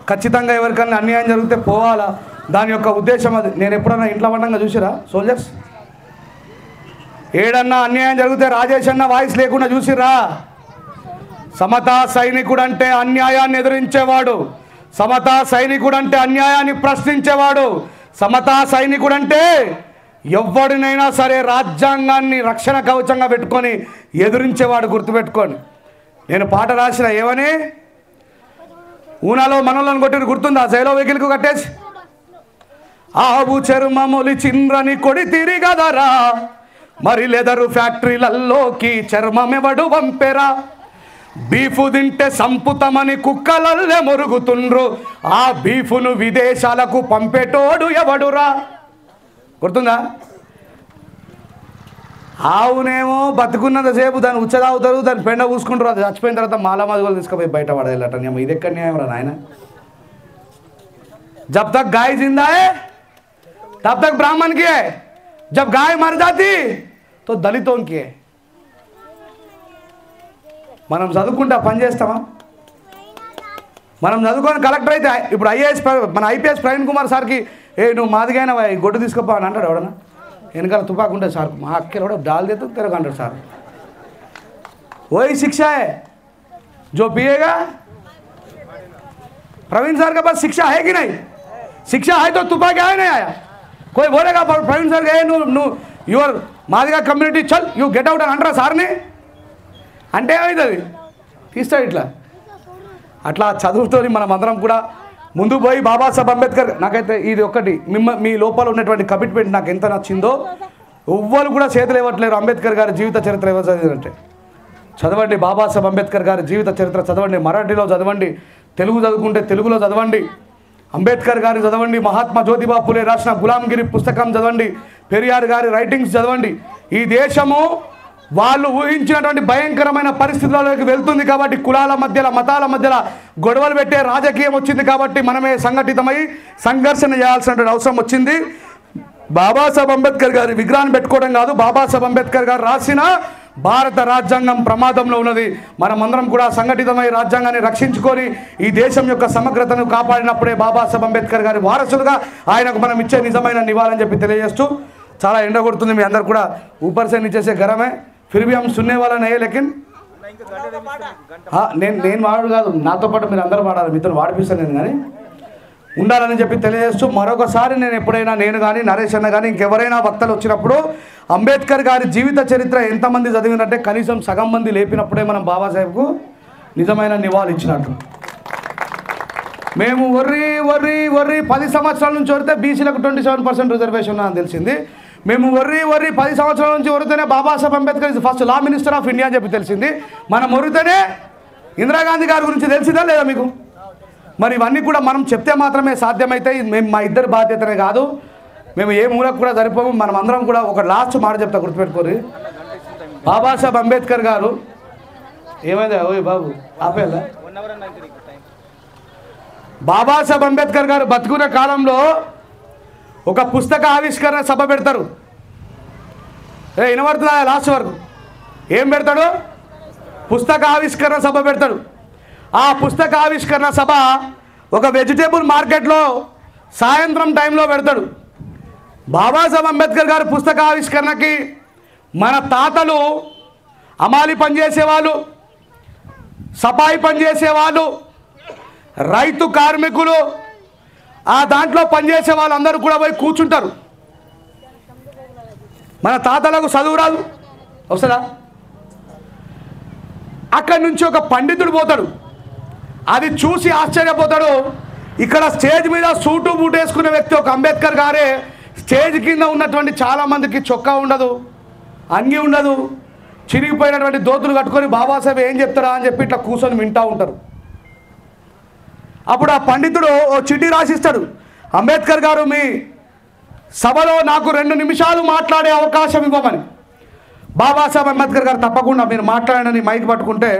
ఖచ్చితంగా ఎవరికైనా అన్యాయం జరిగితే పోవాలా, దాని యొక్క ఉద్దేశం అది. నేను ఎప్పుడన్నా ఇంట్లో పడంగా చూసిరా సోల్జర్స్? ఏడన్నా అన్యాయం జరిగితే రాజేష్ అన్న వాయిస్ లేకుండా చూసిరా? సమతా సైనికుడు అంటే అన్యాయాన్ని ఎదిరించేవాడు, సమతా సైనికుడు అంటే అన్యాయాన్ని ప్రశ్నించేవాడు, సమతా సైనికుడు అంటే ఎవడినైనా సరే రాజ్యాంగాన్ని రక్షణ కవచంగా పెట్టుకొని ఎదిరించేవాడు. గుర్తుపెట్టుకొని. నేను పాట రాసిన ఏమని, ఊనాలో మనోళ్ళని కొట్టిన గుర్తుందా? జైలో వెహికల్కు కట్టేసి ఆవు చర్మములి చింద్రని కొడి తిరిగదరా, మరి లెదరు ఫ్యాక్టరీలల్లోకి చర్మమెవడు వంపెరా, బీఫు తింటే సంపుతమని కుక్కలల్లే మురుగుతుండ్రు, ఆ బీఫును విదేశాలకు పంపేటోడు ఎవడురా? గుర్తుందా? ఆవునేమో బతుకున్నంతసేపు దాన్ని ఉచ్చదావుతారు, దాన్ని పెండ పూసుకుంటారు, అది చచ్చిపోయిన తర్వాత మాలమాదిగోలు తీసుకుపోయి బయట పడేయాలట. ఇది ఎక్కడ న్యాయం రా నాయన? जब तक गाय जिंदा है तब तक ब्राह्मण की है, जब गाय मर जाती तो दलितों की है. మనం చదువుకుంటా పని చేస్తామా? మనం చదువుకొని కలెక్టర్ అయితే ఇప్పుడు మన ఐపీఎస్ ప్రవీణ్ కుమార్ సార్కి నువ్వు మాదిగైనా గొడ్డు తీసుకోపా అని అంటాడు ఎవడన్నా? వెనకాల తుపాకు ఉంటుంది సార్, మా అక్కలు డాల్ देते तेरे अंडर सार. वही शिक्षा है जो पिएगा. प्रवीण सर के पास शिक्षा है कि नहीं? शिक्षा है तो तुपाकी आया नहीं आया? कोई बोलेगा प्रवीण सर गए नु యువర్ మాదిగా కమ్యూనిటీ చల్ యూ గెట్ అవుట్ అని అంటారా సార్ని? అంటే ఏమవుతుంది? తీస్తాడు ఇట్లా. అట్లా చదువుతో మనం అందరం కూడా ముందు పోయి బాబాసాహెబ్ అంబేద్కర్, నాకైతే ఇది ఒక్కటి మీ లోపల ఉన్నటువంటి కమిట్మెంట్ నాకు ఎంత నచ్చిందో, ఎవ్వరు కూడా చేతులు ఇవ్వట్లేరు అంబేద్కర్ గారి జీవిత చరిత్ర ఎవరు చదివినంటే. చదవండి, బాబాసాహెబ్ అంబేద్కర్ గారి జీవిత చరిత్ర చదవండి, మరాఠీలో చదవండి, తెలుగు చదువుకుంటే తెలుగులో చదవండి, అంబేద్కర్ గారి చదవండి, మహాత్మా జ్యోతిబా ఫులే రాసిన గులాంగిరి పుస్తకం చదవండి, పెరియార్ గారి రైటింగ్స్ చదవండి. ఈ దేశము వాళ్ళు ఊహించినటువంటి భయంకరమైన పరిస్థితులలోకి వెళ్తుంది కాబట్టి, కులాల మధ్యలో మతాల మధ్యలో గొడవలు పెట్టే రాజకీయం వచ్చింది కాబట్టి మనమే సంఘటితమై సంఘర్షణ చేయాల్సినటువంటి అవసరం వచ్చింది. బాబాసాహెబ్ అంబేద్కర్ గారి విగ్రహాన్ని పెట్టుకోవడం కాదు, బాబాసాహెబ్ అంబేద్కర్ గారు రాసిన భారత రాజ్యాంగం ప్రమాదంలో ఉన్నది. మనమందరం కూడా సంఘటితమై రాజ్యాంగాన్ని రక్షించుకొని ఈ దేశం యొక్క సమగ్రతను కాపాడినప్పుడే బాబాసాహెబ్ అంబేద్కర్ గారి వారసులుగా ఆయనకు మనం ఇచ్చే నిజమైన నివాళని చెప్పి తెలియజేస్తూ, చాలా ఎండ కొడుతుంది, మీ అందరు కూడా ऊपर से नीचे से गरम है, फिर भी हम सुनने वाला नहीं है, लेकिन నేను వాడు కాదు, నాతో పాటు మీరు అందరూ వాడాలి, మీతో వాడిపిస్తాను నేను కానీ ఉండాలని చెప్పి తెలియజేస్తూ, మరొకసారి నేను ఎప్పుడైనా నేను కానీ నరేష్ అన్న కానీ ఇంకెవరైనా వక్తలు వచ్చినప్పుడు అంబేద్కర్ గారి జీవిత చరిత్ర ఎంతమంది చదివినట్టే కనీసం సగం మంది లేపినప్పుడే మనం బాబాసాహెబ్కు నిజమైన నివాళి ఇచ్చినట్టు. మేము వర్రీ 10 సంవత్సరాల నుంచి వరితే బీసీలకు 27% రిజర్వేషన్ అని తెలిసింది. మేము వర్రీ 10 సంవత్సరాల నుంచి వరితేనే Babasaheb Ambedkar is first law minister of India అని చెప్పి తెలిసింది. మనం వరితేనే ఇందిరాగాంధీ గారి గురించి తెలిసిందా లేదా మీకు? మరి ఇవన్నీ కూడా మనం చెప్తే మాత్రమే సాధ్యమవుతాయి. మేము మా ఇద్దరి బాధ్యతనే కాదు, మేము ఏ మూలకు కూడా సరిపోము. మనం అందరం కూడా ఒక లాస్ట్ మాట చెప్తా, గుర్తుపెట్టుకోరు. బాబాసాహెబ్ అంబేద్కర్ గారు ఏమైందా ఓయ్ బాబు ఆపేలా, బాబాసాహెబ్ అంబేద్కర్ గారు బతుకున్న కాలంలో ఒక పుస్తక ఆవిష్కరణ సభ పెడతారు. వినబడుతుందా లాస్ట్ వరకు? ఏం పెడతాడు? పుస్తక ఆవిష్కరణ సభ పెడతాడు. ఆ పుస్తక ఆవిష్కరణ సభ ఒక వెజిటేబుల్ మార్కెట్లో సాయంత్రం టైంలో పెడతాడు. బాబాసాహెబ్ అంబేద్కర్ గారు పుస్తక ఆవిష్కరణకి మన తాతలు అమాలి పనిచేసేవాళ్ళు, సఫాయి పనిచేసేవాళ్ళు, రైతు కార్మికులు, ఆ దాంట్లో పనిచేసే వాళ్ళందరూ కూడా పోయి కూర్చుంటారు. మన తాతలకు చదువు రాదు, వస్తుందా? అక్కడి నుంచి ఒక పండితుడు పోతాడు, అది చూసి ఆశ్చర్యపోతాడు. ఇక్కడ స్టేజ్ మీద సూటు బూటు వేసుకునే వ్యక్తి ఒక అంబేద్కర్ గారే. స్టేజ్ కింద ఉన్నటువంటి చాలామందికి చొక్కా ఉండదు, అంగి ఉండదు, చిరిగిపోయినటువంటి దోతులు కట్టుకొని బాబాసాహెబ్ ఏం చెప్తారా అని చెప్పి ఇట్లా కూర్చొని వింటూ ఉంటారు. అప్పుడు ఆ పండితుడు ఓ చిట్టి రాసిస్తాడు, అంబేద్కర్ గారు మీ సభలో నాకు 2 నిమిషాలు మాట్లాడే అవకాశం ఇవ్వమని. బాబాసాహెబ్ అంబేద్కర్ గారు తప్పకుండా మీరు మాట్లాడని మైక్ పట్టుకుంటే,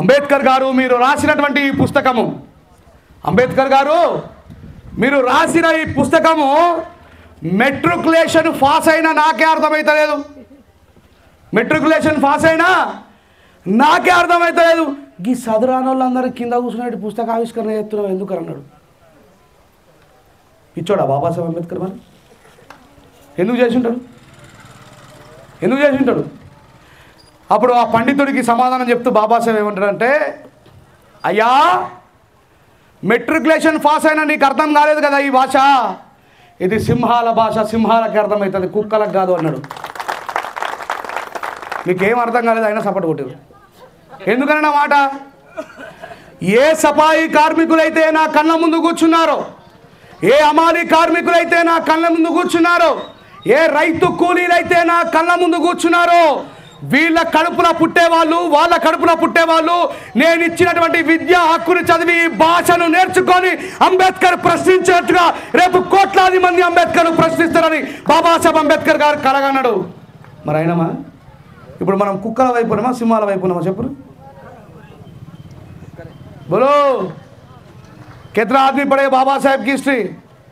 అంబేద్కర్ గారు మీరు రాసినటువంటి ఈ పుస్తకము, అంబేద్కర్ గారు మీరు రాసిన ఈ పుస్తకము మెట్రికులేషన్ పాస్ అయినా నాకే అర్థమవుతలేదు, మెట్రికులేషన్ పాస్ అయినా నాకే అర్థమవుతలేదు. ఈ చదురాని వాళ్ళందరూ కింద కూర్చున్నట్టు పుస్తక ఆవిష్కరణ చేస్తున్నావు ఎందుకు అన్నాడు. ఇచ్చోడా బాబాసాహెబ్ అంబేద్కర్ మరి? ఎందుకు చేసి ఉంటాడు? అప్పుడు ఆ పండితుడికి సమాధానం చెప్తూ బాబాసాహెబ్ ఏమంటాడంటే, అయ్యా మెట్రికులేషన్ పాస్ అయినా నీకు అర్థం కాలేదు కదా ఈ భాష, ఇది సింహాల భాష, సింహాలకి అర్థమవుతుంది, కుక్కలకు కాదు అన్నాడు. మీకేం అర్థం కాలేదు అయినా సపోర్ట్ కొట్టారు. ఎందుకన్నా మాట? ఏ సఫాయి కార్మికులైతే నా కళ్ళ ముందు కూర్చున్నారో, ఏ అమాలి కార్మికులైతే నా కళ్ళ ముందు కూర్చున్నారో, ఏ రైతు కూలీలైతే నా కళ్ళ ముందు కూర్చున్నారో, వీళ్ళ కడుపున పుట్టేవాళ్ళు, వాళ్ళ కడుపున పుట్టేవాళ్ళు నేను ఇచ్చినటువంటి విద్యా హక్కును చదివి భాషను నేర్చుకొని అంబేద్కర్ ప్రశ్నించినట్టుగా రేపు కోట్లాది మంది అంబేద్కర్ ప్రశ్నిస్తారని బాబాసాహెబ్ అంబేద్కర్ గారు కలగన్నాడు. మరి అయినమా? ఇప్పుడు మనం కుక్కల వైపు ఉన్నామా, సింహాల వైపు ఉన్నామా చెప్పు? बोलो कितना आदमी पढ़े बाबा साहेब की हिस्ट्री?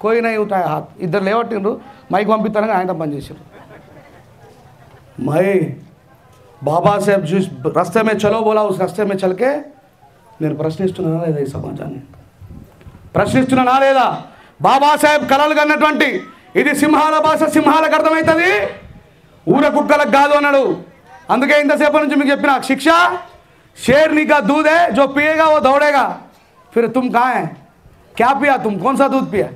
कोई नहीं उठाया हाथ. इधर लेवटिंड्రు మైక్ పంపిస్తానని ఆయన పని చేశారు. मैं बाबा साहेब जिस रास्ते में चलो बोला उस रास्ते में चल के నేను ప్రశ్నిస్తున్నానా లేదా ఈ సమాజాన్ని? ప్రశ్నిస్తున్నానా లేదా? బాబాసాహెబ్ కలలు కన్నటువంటి ఇది సింహాల భాష, సింహాలకు అర్థమవుతుంది, ఊర కుక్కలకు కాదు అన్నాడు. అందుకే ఇంతసేపు నుంచి మీకు చెప్పిన శిక్ష शेरनी का दूध है, जो पिएगा वो दौड़ेगा. फिर तुम कहाँ है? क्या पिया तुम? कौन सा दूध पिया?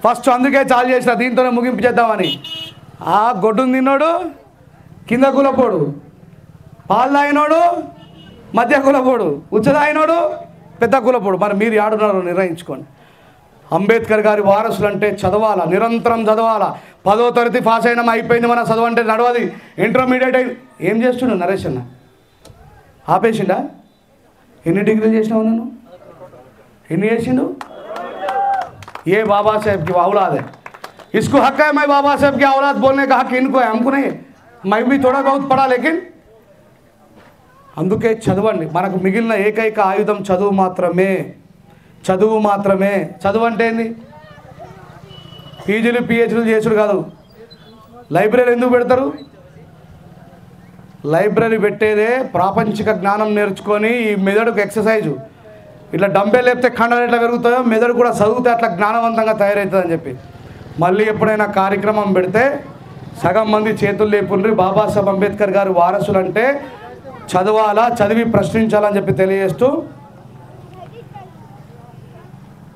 ఫస్ట్ అందుకే చాలు చేసిన, దీంతోనే ముగింపు చేద్దామని. ఆ గొడ్డును తిన్నోడు కింద కులపోడు, పాలు తాగినోడు మధ్య కులపోడు, ఉచ్చ తాగినోడు పెద్ద కులపోడు. మరి మీరు ఆడున్నారో నిర్ణయించుకోండి. అంబేద్కర్ గారి వారసులు అంటే చదవాలా, నిరంతరం చదవాలా. 10వ తరగతి పాస్ అయినా అయిపోయింది మన చదువు అంటే నడవది. ఇంటర్మీడియట్ అయి ఏం చేస్తున్నావు నరేష్ అన్న? ఆపేసిండా? ఎన్ని డిగ్రీలు చేసినావు నన్ను? ఎన్ని చేసిండు? ये बाबा साहेब की औलाद है, इसको हक है मैं बाबा साहेब की औलाद बोलने का हक इनको है, हमको नहीं. मैं भी थोड़ा बहुत पढ़ा लेकिन అందుకే చదవండి. మనకు మిగిలిన ఏకైక ఆయుధం చదువు మాత్రమే. చదువు మాత్రమే. చదువు అంటే ఏంది? పీజీలు పిహెచ్డీలు చేసుడు కాదు. లైబ్రరీ ఎందుకు పెడతారు? లైబ్రరీ పెట్టేదే ప్రాపంచిక జ్ఞానం నేర్చుకొని ఈ మెదడుకు ఎక్సర్సైజు. ఇట్లా డంబే లేపితే కండలు ఎట్లా పెరుగుతాయో మెదడు కూడా చదివితే అట్లా జ్ఞానవంతంగా తయారవుతుందని చెప్పి మళ్ళీ ఎప్పుడైనా కార్యక్రమం పెడితే సగం మంది చేతులు లేపుండ్రి. బాబాసాహెబ్ అంబేద్కర్ గారు వారసులు అంటే చదవాలా, చదివి ప్రశ్నించాలని చెప్పి తెలియజేస్తూ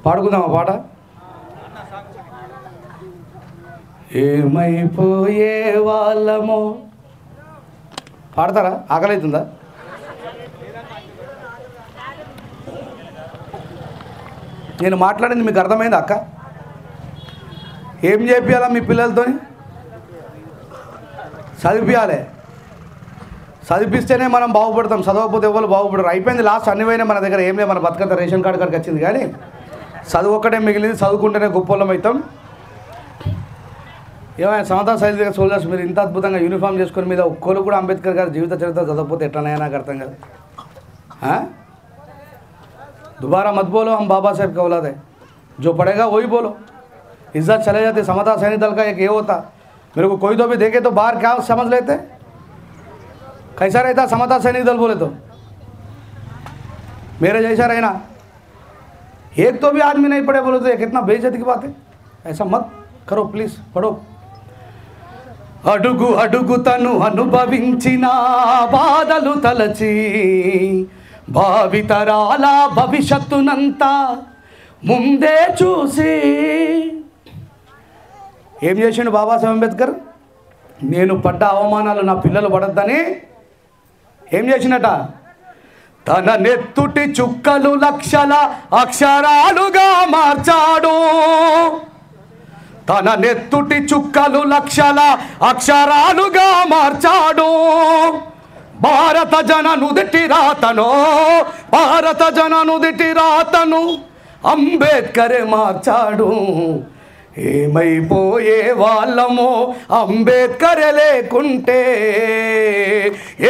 పాడుకుందామా పాట? ఏమైపోయే వాళ్ళమో పాడతారా? ఆకలి అవుతుందా? నేను మాట్లాడింది మీకు అర్థమైంది అక్క? ఏం చేపియాలా మీ పిల్లలతో? చదివియాలి. చదివిస్తేనే మనం బాగుపడతాం. చదవకపోతే ఎవరు బాగుపడరు. అయిపోయింది లాస్ట్. అన్ని పోయినా మన దగ్గర ఏం లేదు. మన బతుకంతా రేషన్ కార్డు కాడికి వచ్చింది. కానీ చదువు ఒక్కటే మిగిలింది. చదువుకుంటేనే గొప్పలం అవుతాం. ఏమైనా సమతా శైలి సోల్జర్స్ మీరు ఇంత అద్భుతంగా యూనిఫామ్ చేసుకొని మీద ఒక్కరు కూడా అంబేద్కర్ గారి జీవిత చరిత్ర చదవకపోతే ఎట్లనైనా నాకు అర్థం కాదు. दोबारा मत बोलो हम बाबा साहेब का औलाद है, जो पढ़ेगा वही बोलो. इज्जत चले जाती. समता सैनिक दल का एक ये होता, मेरे को कोई तो भी देखे तो बाहर क्या समझ लेते, कैसा रहता समता सैनिक दल बोले तो मेरे जैसा रहना. एक तो भी आदमी नहीं पढ़े बोले तो कितना बेइज्जती की बात है. ऐसा मत करो प्लीज़, पढ़ो. అడుగు అడుగు తను అనుభవించిన బాధలు తలచి భావితరాల భవిష్యత్తునంతా ముందే చూసి ఏం చేసిండు బాబాసాహెబ్ అంబేద్కర్? నేను పడ్డ అవమానాలు నా పిల్లలు పడద్దని ఏం చేసినట? తన నెత్తుటి చుక్కలు లక్షల అక్షరాలుగా మార్చాడు. తన నెత్తుటి చుక్కలు లక్షల అక్షరాలుగా మార్చాడు. భారత జన నుదిటి రాతను, భారత జన నుదిటి రాతను అంబేద్కరే మార్చాడు. ఏమైపోయే వాళ్ళమో అంబేద్కరే లేకుంటే,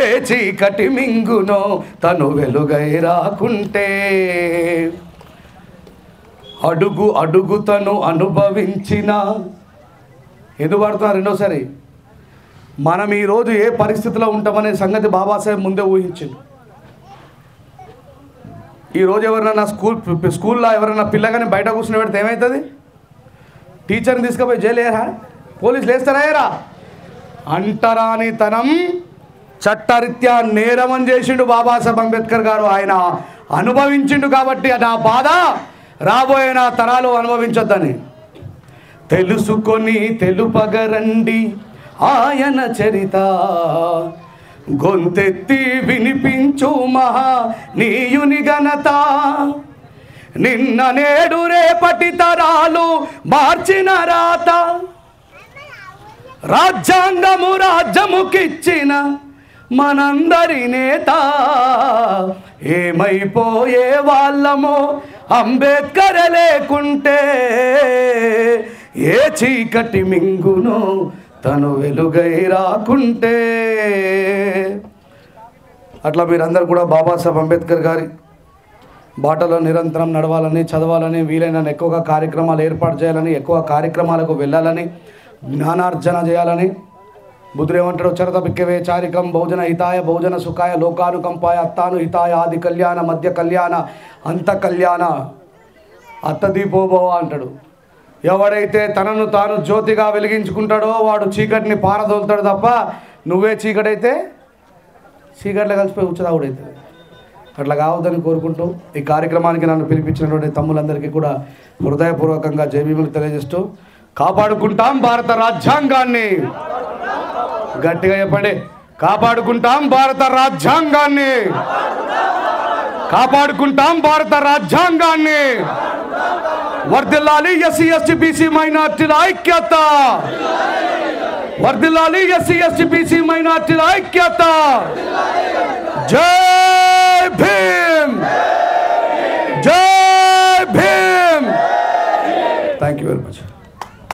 ఏ చీకటి మింగునో తను వెలుగై రాకుంటే. అడుగు అడుగుతను అనుభవించిన ఎందుకు పడుతున్నా? రెండోసారి మనం ఈరోజు ఏ పరిస్థితిలో ఉంటామనే సంగతి బాబాసాహెబ్ ముందే ఊహించింది. ఈరోజు ఎవరైనా స్కూల్లో ఎవరైనా పిల్లగాని బయట కూర్చుని పెడితే ఏమవుతుంది? టీచర్ని తీసుకుపోయి జైలు వేయరా? పోలీసులు వేస్తారా? అంటరానితనం చట్టరీత్యా నేరమని చేసిండు బాబాసాహెబ్ అంబేద్కర్ గారు. ఆయన అనుభవించిండు కాబట్టి నా బాధ రాబోయే నా తరాలు అనుభవించొద్దని తెలుసుకొని తెలుపగరండి ఆయన చరిత. గొంతెత్తి వినిపించు మహా నీయుని ఘనత. నిన్న నేడు రేపటి తరాలు మార్చిన రాత. రాజ్యాంగము రాజ్యముకిచ్చిన మనందరి నేత. ఏమైపోయే వాళ్ళమో అంబేద్కర్ లేకుంటే, ఏ చీకటి మింగును తను వెలుగై రాకుంటే. అట్లా మీరందరూ కూడా బాబాసాహెబ్ అంబేద్కర్ గారి బాటలో నిరంతరం నడవాలని, చదవాలని, వీలైన ఎక్కువగా కార్యక్రమాలు ఏర్పాటు చేయాలని, ఎక్కువ కార్యక్రమాలకు వెళ్ళాలని, జ్ఞానార్జన చేయాలని. బుద్ధుడు ఏమంటాడు? చరత బిక్కవే చారికం బహుజన హితాయ బహుజన సుఖాయ లోకానుకంపాయ అత్తాను హితాయ ఆది కళ్యాణ మధ్య కళ్యాణ అంత కళ్యాణ అత్తదీపోభవ అంటాడు. ఎవడైతే తనను తాను జ్యోతిగా వెలిగించుకుంటాడో వాడు చీకటిని పారదోలుతాడు తప్ప, నువ్వే చీకటైతే చీకట్లో కలిసిపోయి ఉచ్చదావుడైతుంది. అట్లా కావద్దని కోరుకుంటూ ఈ కార్యక్రమానికి నన్ను పిలిపించినటువంటి తమ్ములందరికీ కూడా హృదయపూర్వకంగా జైభీములు తెలియజేస్తూ, కాపాడుకుంటాం భారత రాజ్యాంగాన్ని. గట్టిగా చెప్పండి, కాపాడుకుంటాం భారత రాజ్యాంగాన్ని. కాపాడుకుంటాం భారత రాజ్యాంగాన్ని. వర్ధిల్లాలి ఎస్సీ ఎస్టీ బీసీ మైనార్టీల ఐక్యత. వర్ధిల్లాలి ఎస్సీ ఎస్టీ బీసీ మైనార్టీల ఐక్యత. జై భీమ్, జై Bhim. Thank you very much.